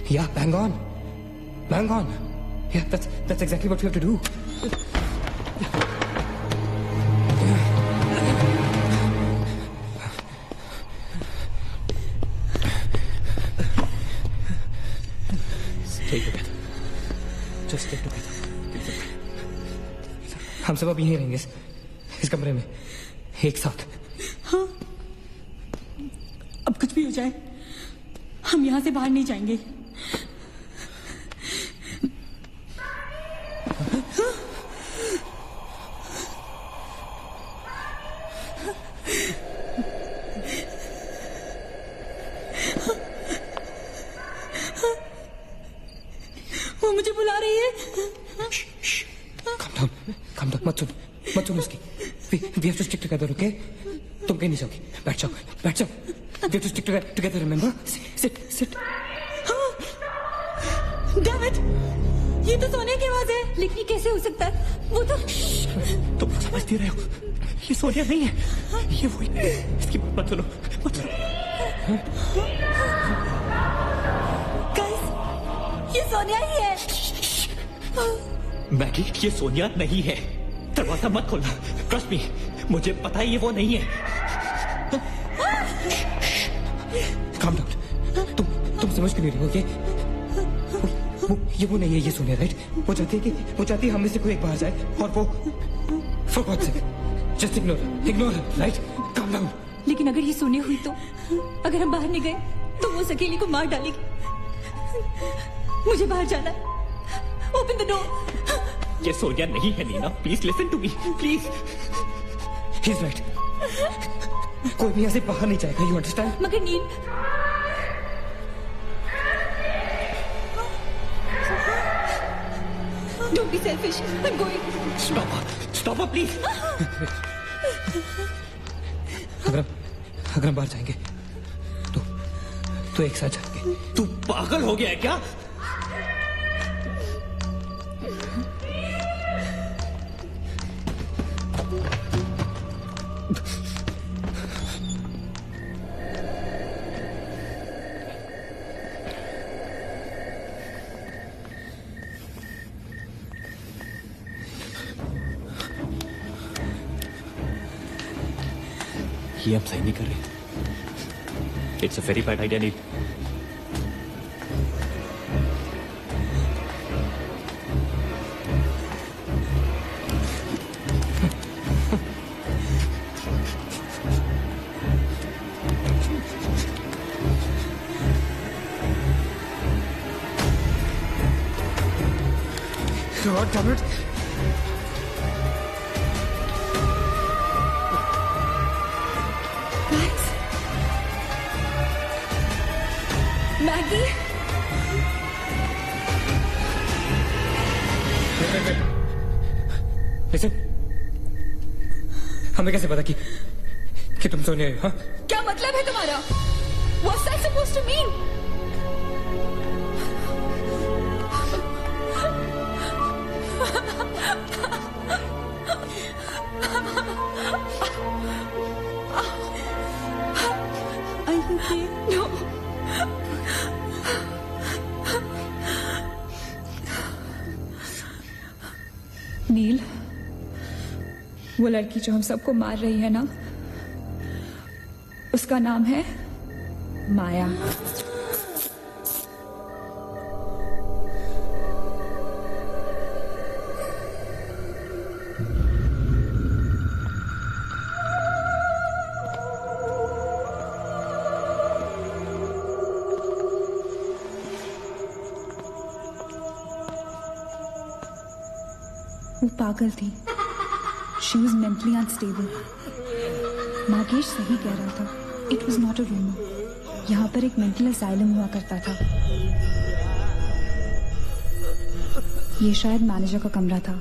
Yeah, bang on. Yeah, that's exactly what we have to do. Stay together. Just stay together. हम सब अब यहीं रहेंगे इस कमरे में एक साथ। हाँ, अब कुछ भी हो जाए हम यहाँ से बाहर नहीं जाएंगे। वो मुझे बुला रही है। Calm down, मत सुन उसकी। We have to stick together, okay? तुम कहीं नहीं जाओगी, बैठ जाओ। We have to stick together, remember? Sit. David, ये तो सोनिया की आवाज है। लेकिन ये कैसे हो सकता है? वो तो तुम समझती रहे हो, ये सोनिया नहीं है, ये वही। इसकी मत सुनो। गाइस, ये सोनिया ही है। मैगी, ये सोनिया नहीं है। दरवाजा मत खोलना, ट्रस्ट मी, मुझे पता है ये वो नहीं है। Calm down. तुम समझ क्यों नहीं रही हो? ये वो नहीं है, ये सोनिया, राइट? वो चाहती है हम में से कोई एक बाहर जाए और वो for God's sake, just ignore her, right? Calm down. लेकिन अगर ये सोनिया हुई तो अगर हम बाहर नहीं गए तो वो सकेली को मार डालेगी। मुझे बाहर जाना है। Open the door. ये सोनिया नहीं है Nina, please listen to me, please. He's right. कोई भी यहाँ से बाहर नहीं जाएगा, you understand? मगर नील, don't be selfish. I'm going. Stop her, please. अगर हम बाहर जाएंगे तो एक साथ जाएंगे। तू पागल हो गया है क्या? ये हम सही नहीं कर रहे। It's a very bad idea Neil. God damn it. Maggie, Listen, हमें कैसे पता कि तुम सोने आए? हाँ? क्या मतलब है तुम्हारा? What's that supposed to mean? Are you okay? No. नील, वो लड़की जो हम सबको मार रही है ना, उसका नाम है माया। वो पागल थी। She was mentally unstable. Nagesh सही कह रहा था। It was not a rumour. यहाँ पर एक मेंटल असाइलम हुआ करता था। ये शायद मैनेजर का कमरा था।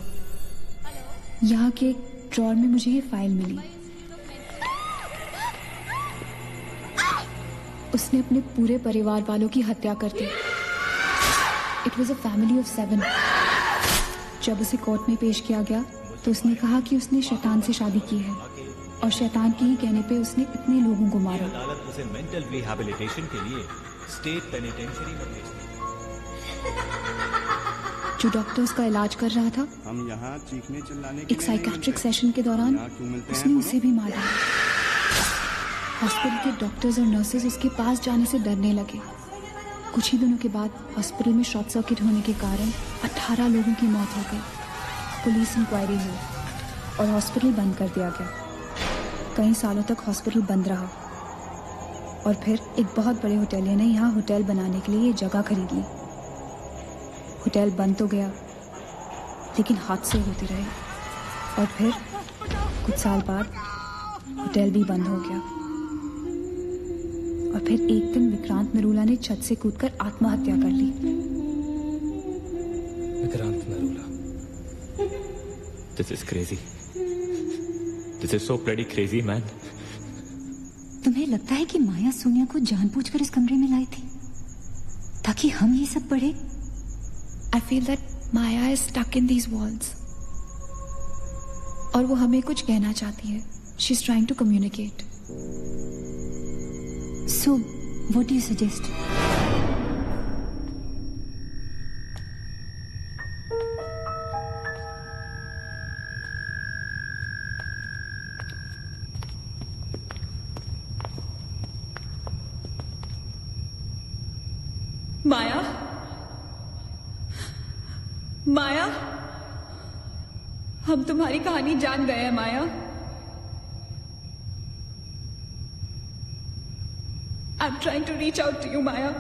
यहाँ के एक ड्रॉर में मुझे ये फाइल मिली। उसने अपने पूरे परिवार वालों की हत्या कर दी। It was a family of 7। जब उसे कोर्ट में पेश किया गया तो उसने कहा कि उसने शैतान से शादी की है और शैतान के ही कहने पे उसने इतने लोगों को मारा। अदालत उसे मेंटल रिहैबिलिटेशन के लिए स्टेट पेनिटेंशियरी में भेज दी। जो डॉक्टर उसका इलाज कर रहा था, हम यहाँ चीखने चिल्लाने एक साइकेट्रिक सेशन के दौरान उसने उसे भी मार दिया। हॉस्पिटल के डॉक्टर्स और नर्सेज उसके पास जाने से डरने लगे। कुछ ही दिनों के बाद हॉस्पिटल में शॉर्ट सर्किट होने के कारण 18 लोगों की मौत हो गई। पुलिस इंक्वायरी हुई और हॉस्पिटल बंद कर दिया गया। कई सालों तक हॉस्पिटल बंद रहा और फिर एक बहुत बड़े होटलियर ने यहाँ होटल बनाने के लिए ये जगह खरीद ली। होटल बंद तो गया लेकिन हादसे होते रहे और फिर कुछ साल बाद होटल भी बंद हो गया। और फिर एक दिन विक्रांत नरूला ने छत से कूदकर आत्महत्या कर ली। Vikrant Narula. This is crazy. This is so bloody crazy, man. तुम्हें लगता है कि माया सोनिया को जानबूझकर इस कमरे में लाई थी ताकि हम ये सब पढ़े? I feel that Maya is stuck in these walls. और वो हमें कुछ कहना चाहती है. She's trying to communicate. So, what do you suggest? माया, माया, हम तुम्हारी कहानी जान गए हैं माया। I'm trying to reach out to you, माया।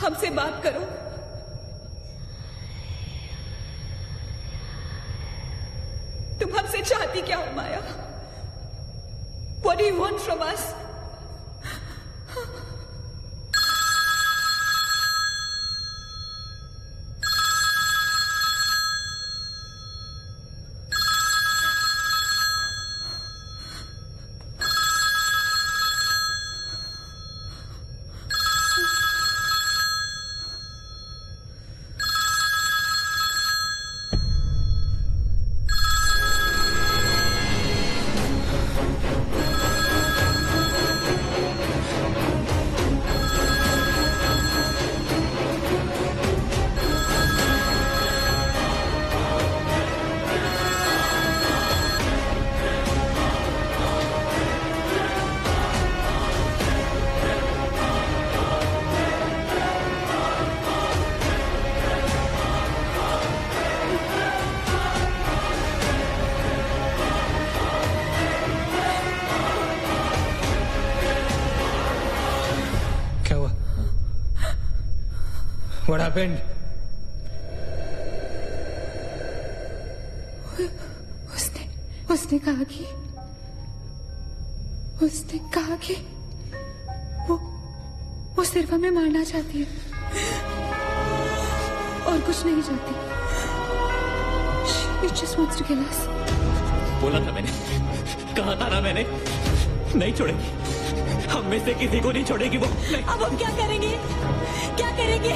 हमसे बात करो। तुम हमसे चाहती क्या हो माया? What do you want from us? What happened? उसने कहा कि वो सिर्फ हमें मारना चाहती है और कुछ नहीं चाहती। She just wants to kill us. बोला था मैंने, कहा था ना मैंने, नहीं छोड़ेगी, हम में से किसी को नहीं छोड़ेगी वो। अब हम क्या करेंगे? क्या करेंगे?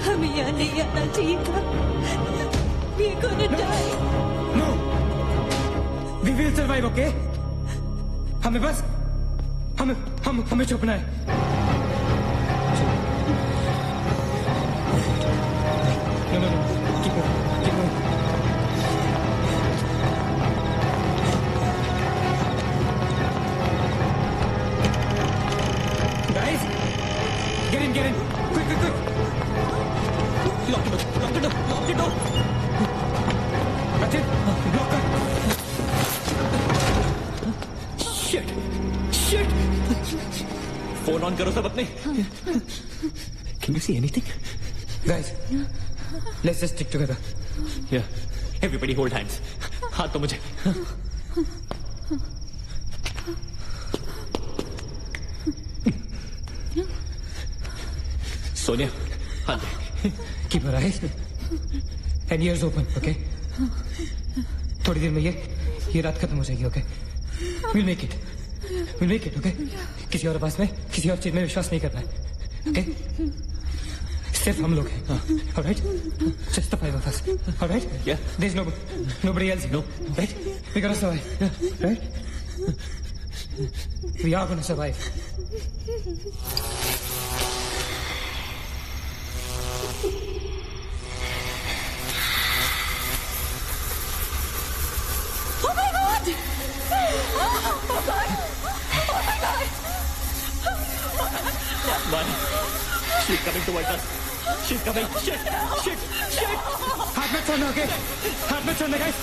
हमें यहाँ नहीं आना चाहिए था। We're gonna die. No. We will survive, okay? हमें छुपना है। No. Keep going. Phone on करो सब अपने. Can you see anything? Guys, let's just stick together. Yeah. Everybody hold hands. हाथ तो मुझे. सोनिया, हाथ दे. Keep your eyes and ears open, okay? थोड़ी देर में ये रात खत्म हो जाएगी, okay? We'll make it. We'll make it, okay? किसी और आवाज में, किसी और चीज में विश्वास नहीं करना है, okay? सिर्फ हम लोग हैं, all right? Just the five of us, all right? Yeah. There's nobody else, no, right? We're gonna survive, right? We are gonna survive. Oh my God! Oh God! Oh my God! One. She's coming towards us. She's coming. Shit! Shit! Shit! हाथ मत छोड़ना, okay? हाथ मत छोड़ना, guys.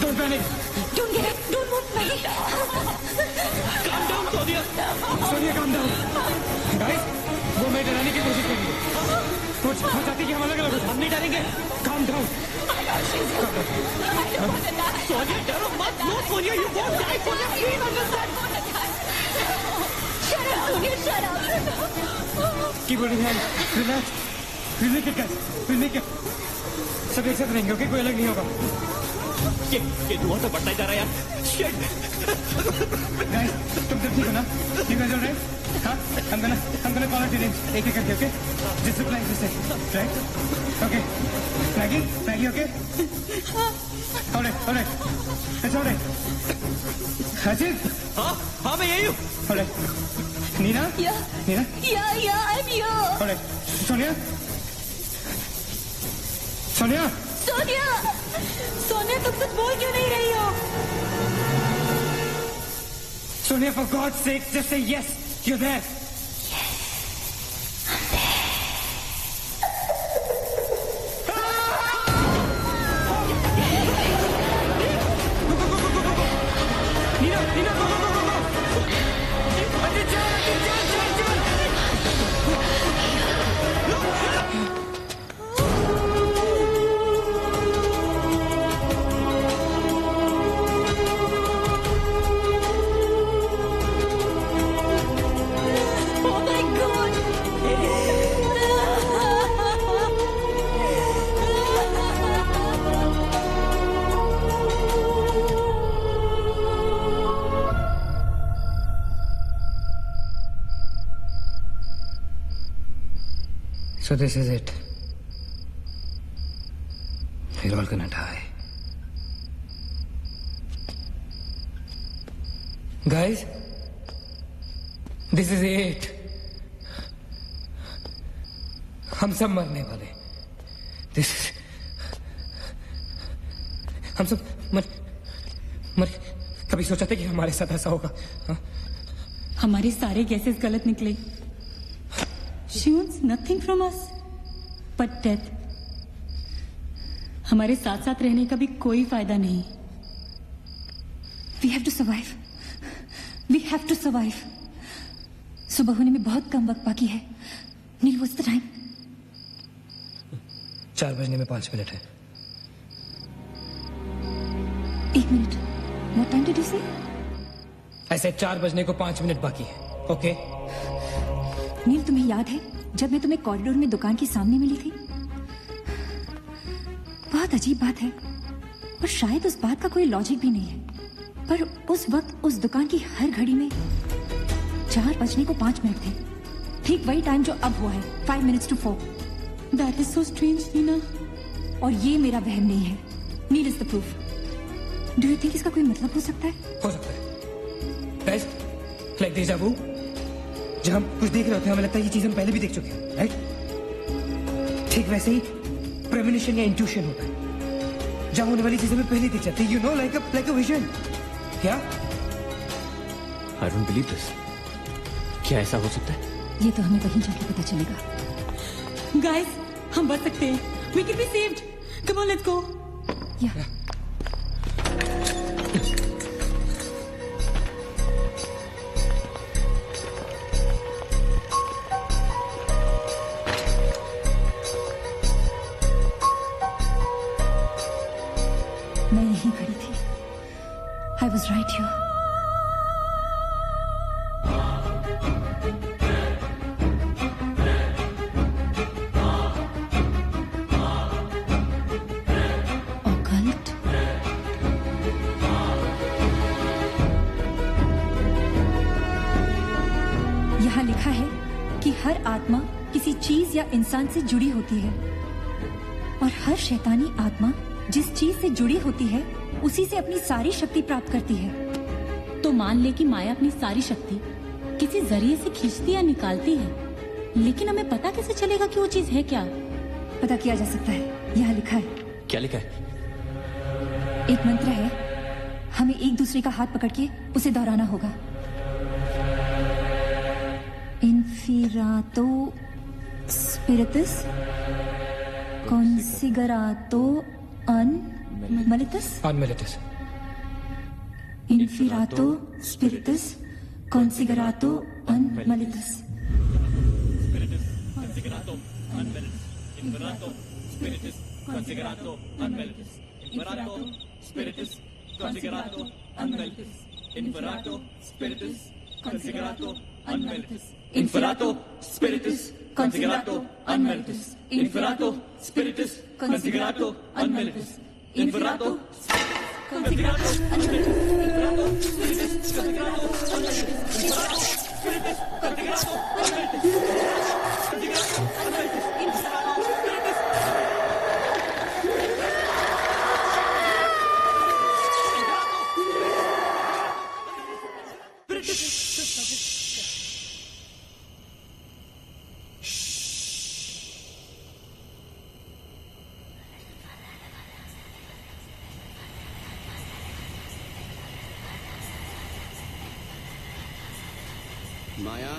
Don't panic. Don't get up. Don't move, Maggie. Calm down, Sonia. Sonia, calm down. Guys, वो मैं डराने की कोशिश करेंगे. वो चाहती कि हम अलग अलग हो. हम नहीं डरेंगे. Calm down. Sonia, डरो मत. No, Sonia, you won't die. Sonia, please understand. Shut up, Sonia. Shut up. Keep holding hands. Relax. We'll make it, guys. We'll make it. सब एक साथ रहेंगे, okay? कोई अलग नहीं होगा. ये धुआं तो बढ़ता ही जा रहा है यार. Shit! Guys, तुम सब ठीक हो ना? You guys all right? हाँ? I'm gonna call out your names. एक एक करके, okay? Just reply to say, right? Okay. Maggie, okay? All right. It's all right. Hasib? हाँ, मैं यही हूँ. All right. Nina? Yeah. Nina? Yeah, I'm here. All right. Sonia? Sonia? Sonia, तुम कुछ बोल क्यों नहीं रही हो? Sonia, for God's sake, just say yes. You're there. Nina, go. Oh my God! So this is it. We're all gonna die. Guys, this is it. हम सब मरने वाले. This is... हम सब मर कभी सोचा था कि हमारे साथ ऐसा होगा? हाँ? हमारे सारे गैसेस गलत निकले. She wants nothing from us but death. हमारे साथ साथ रहने का भी कोई फायदा नहीं. We have to survive. We have to survive. सुबह होने में बहुत कम वक्त बाकी है. नील, what's the time? 4 बजने में 5 मिनट है. 1 minute. What time did you say? ऐसे 4 बजने को 5 मिनट बाकी है. ओके? नील, तुम्हें याद है जब मैं तुम्हें कॉरिडोर में दुकान के सामने मिली थी? बहुत अजीब बात है और शायद उस बात का कोई लॉजिक भी नहीं है, पर उस वक्त उस दुकान की हर घड़ी में 4 बजने को 5 मिनट थे. ठीक वही टाइम जो अब हुआ है, 5 minutes to 4. That is so strange, Neena. और ये मेरा वहम नहीं है. नील is the proof. Do you think इसका कोई मतलब हो सकता है? हो सकता है. Guys, like déjà vu, जब हम कुछ देख रहे होते हैं हमें लगता है ये चीज हम पहले भी देख चुके हैं, राइट? ठीक वैसे ही प्रेमोनिशन या इंट्यूशन होता है. जब होने वाली चीजें हमें पहले दिख जाती है, you know, like a vision. क्या? I don't believe this. क्या ऐसा हो सकता है? ये तो हमें वहीं जाके पता चलेगा. Guys, हम बच सकते हैं. We can be saved. Come on, let's go. Yeah. was right here. Occult. यहाँ लिखा है कि हर आत्मा किसी चीज या इंसान से जुड़ी होती है और हर शैतानी आत्मा जिस चीज से जुड़ी होती है उसी से अपनी सारी शक्ति प्राप्त करती है। तो मान ले कि माया अपनी सारी शक्ति किसी जरिए से खींचती या निकालती है, लेकिन हमें पता कैसे चलेगा कि वो चीज है क्या? पता किया जा सकता है, यहाँ लिखा है। क्या लिखा है? एक मंत्र है, हमें एक दूसरे का हाथ पकड़ के उसे दोहराना होगा। इन्फिरातो स्पिरिटस कॉन्सिगरातो अनमलिटस Inferato spiritus considerato unmalitus. Considerato unmalitus. Inferato spiritus considerato unmalitus. Inferato spiritus considerato unmalitus. Inferato spiritus considerato unmalitus. Inferato spiritus considerato unmalitus. Inferato spiritus considerato unmalitus. Inferato considerato unmalitus. Inferato spiritus considerato unmalitus. Inferato spiritus considerato unmalitus. Considerato unmalitus. Inferato spiritus. माया,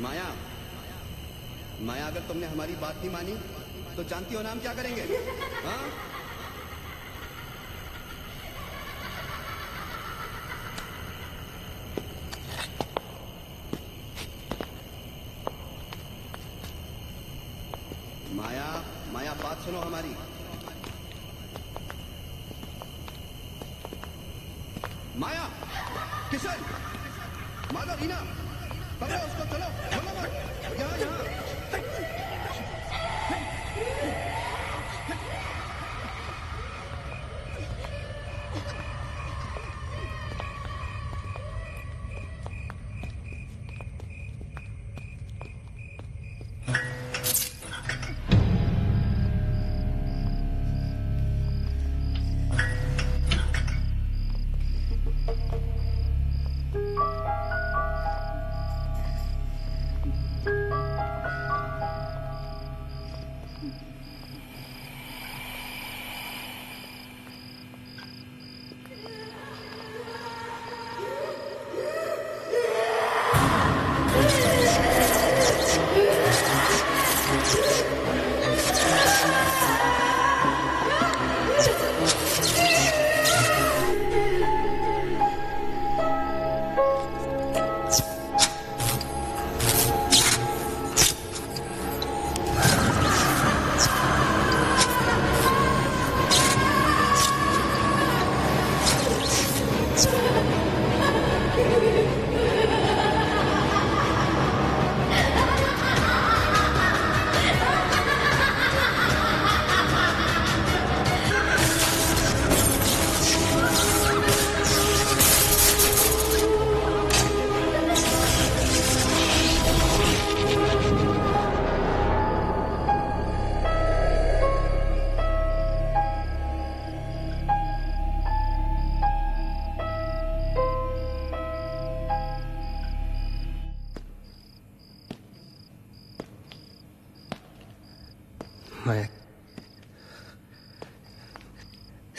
माया, माया, अगर तुमने हमारी बात नहीं मानी तो जानती हो ना हम क्या करेंगे? हाँ? माया, माया, बात सुनो हमारी। माया, किशन, माधव, रीना, पकड़ो उसको, चलो, बोलो मत, यहाँ यहाँ। माया,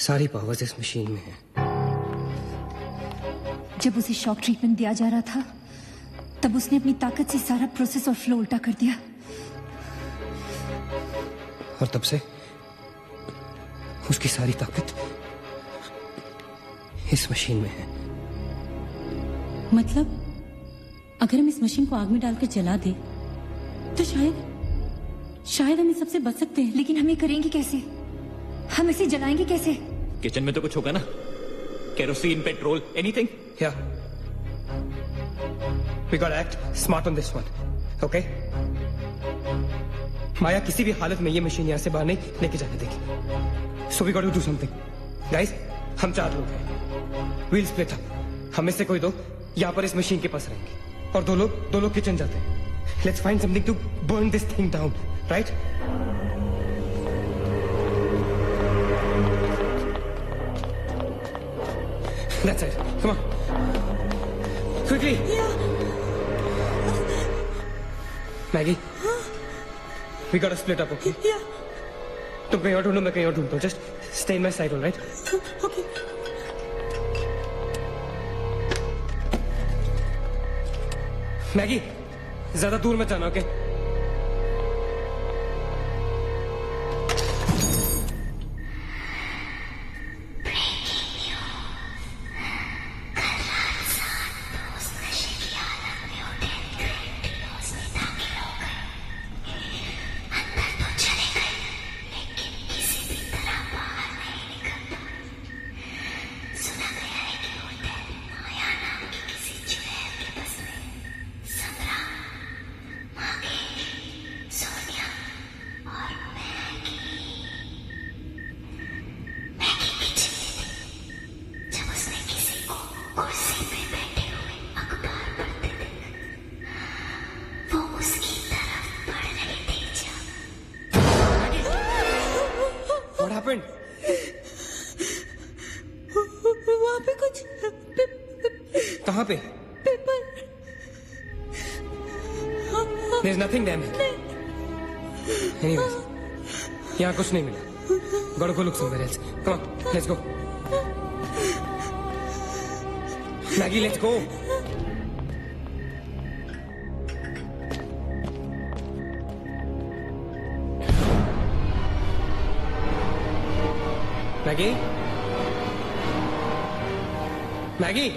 सारी पावर्स इस मशीन में है। जब उसे शॉक ट्रीटमेंट दिया जा रहा था तब उसने अपनी ताकत से सारा प्रोसेस और फ्लो उल्टा कर दिया, और तब से उसकी सारी ताकत इस मशीन में है। मतलब अगर हम इस मशीन को आग में डालकर जला दे तो शायद हम इस सबसे बच सकते हैं। लेकिन हम ये करेंगे कैसे? हम इसे जलाएंगे कैसे? किचन में तो कुछ होगा ना, Kerosene, petrol, anything? Yeah. We gotta act smart on this one. Okay? माया किसी भी हालत में ये मशीन यहां से बाहर नहीं लेके जाने देगी. So we gotta do something. Guys, हम 4 लोग हैं. We'll split up. हमें से कोई 2 यहां पर इस मशीन के पास रहेंगे और 2 लोग किचन जाते हैं. Let's find something to burn this thing down, right? That's it. Come on. Quickly. Yeah. Maggie. We gotta split up, okay? Yeah. तुम कहीं और ढूंढो, मैं कहीं और ढूंढता हूँ. Just stay in my side, all right? Okay. Maggie, ज्यादा दूर मत जाना, okay? What happened? वहाँ पे कुछ कहाँ पे? Paper. There's nothing there, man. Anyways, यहाँ कुछ नहीं मिला. Gotta go look somewhere else. Come on, let's go. Maggie, let's go. Maggie? Maggie?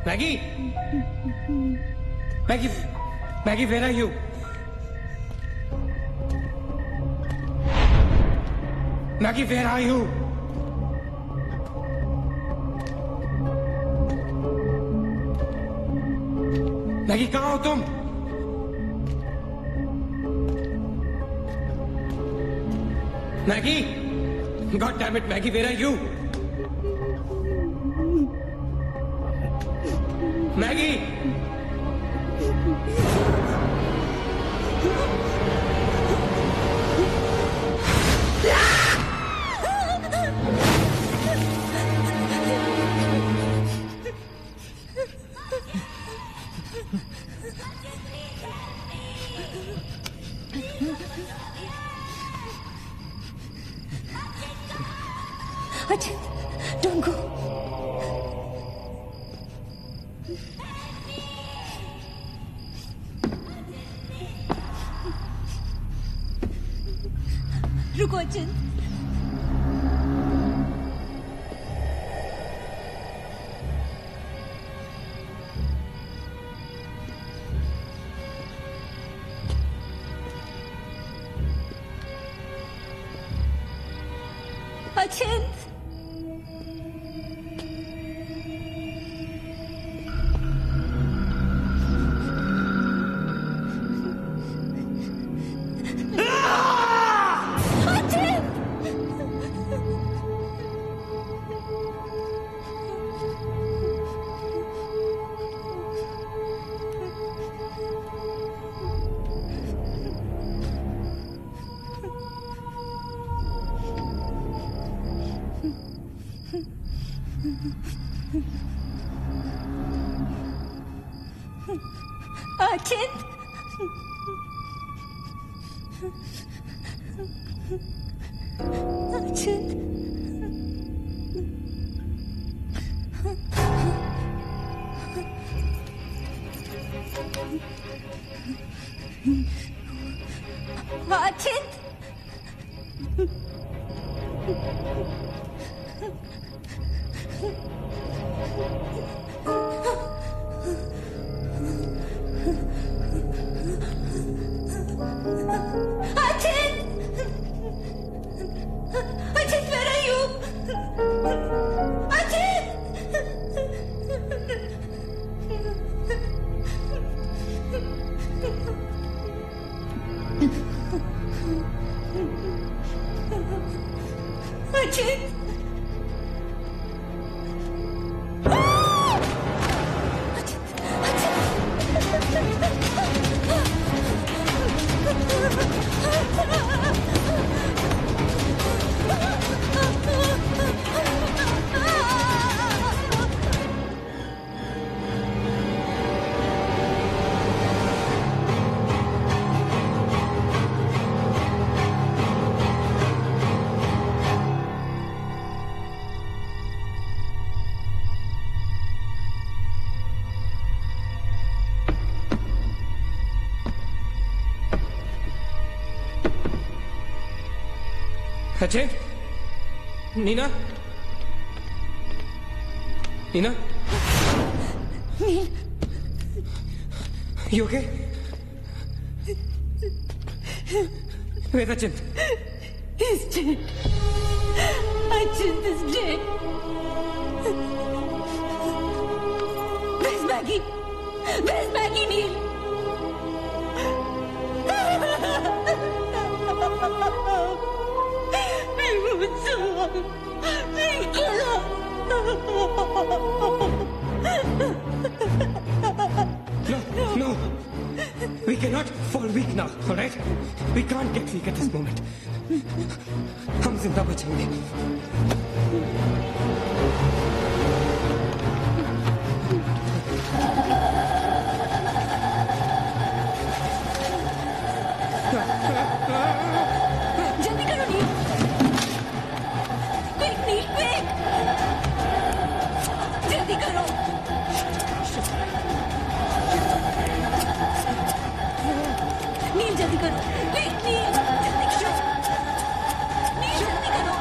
Maggie? Maggie, where are you? Maggie, where are you? Maggie, कहाँ हो तुम? Maggie? God damn it, Maggie, where are you? Maggie! Ajay, don't go. रुको अचिंत. अचिंत. अचिंत. अचिंत अचिंत अचिंत Ajit, where are you? Ajit! Ajit! Ajay, Neena, Neena, you okay? Where's Ajit? He's dead. Ajit is dead. Where's Maggie? Where's Maggie, Neil? No, we cannot fall weak now, all right? We can't get weak at this moment. हम जिंदा बचेंगे. जल्दी करो नील. Quick, Neil, quick! जल्दी करो. नील जल्दी करो. Quick, Neil, जल्दी करो. नील जल्दी करो.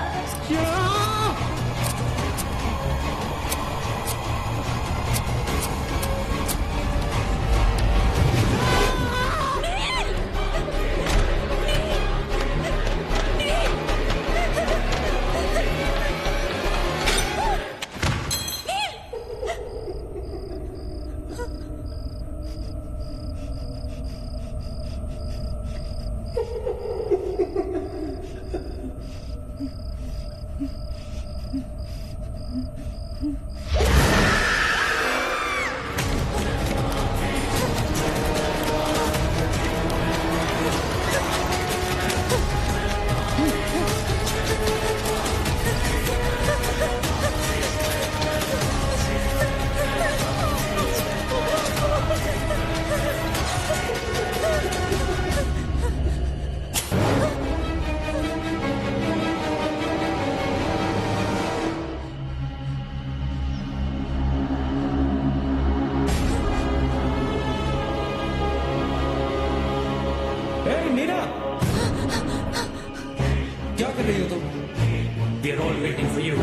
क्या कर रही हो तुम? We are all waiting for you.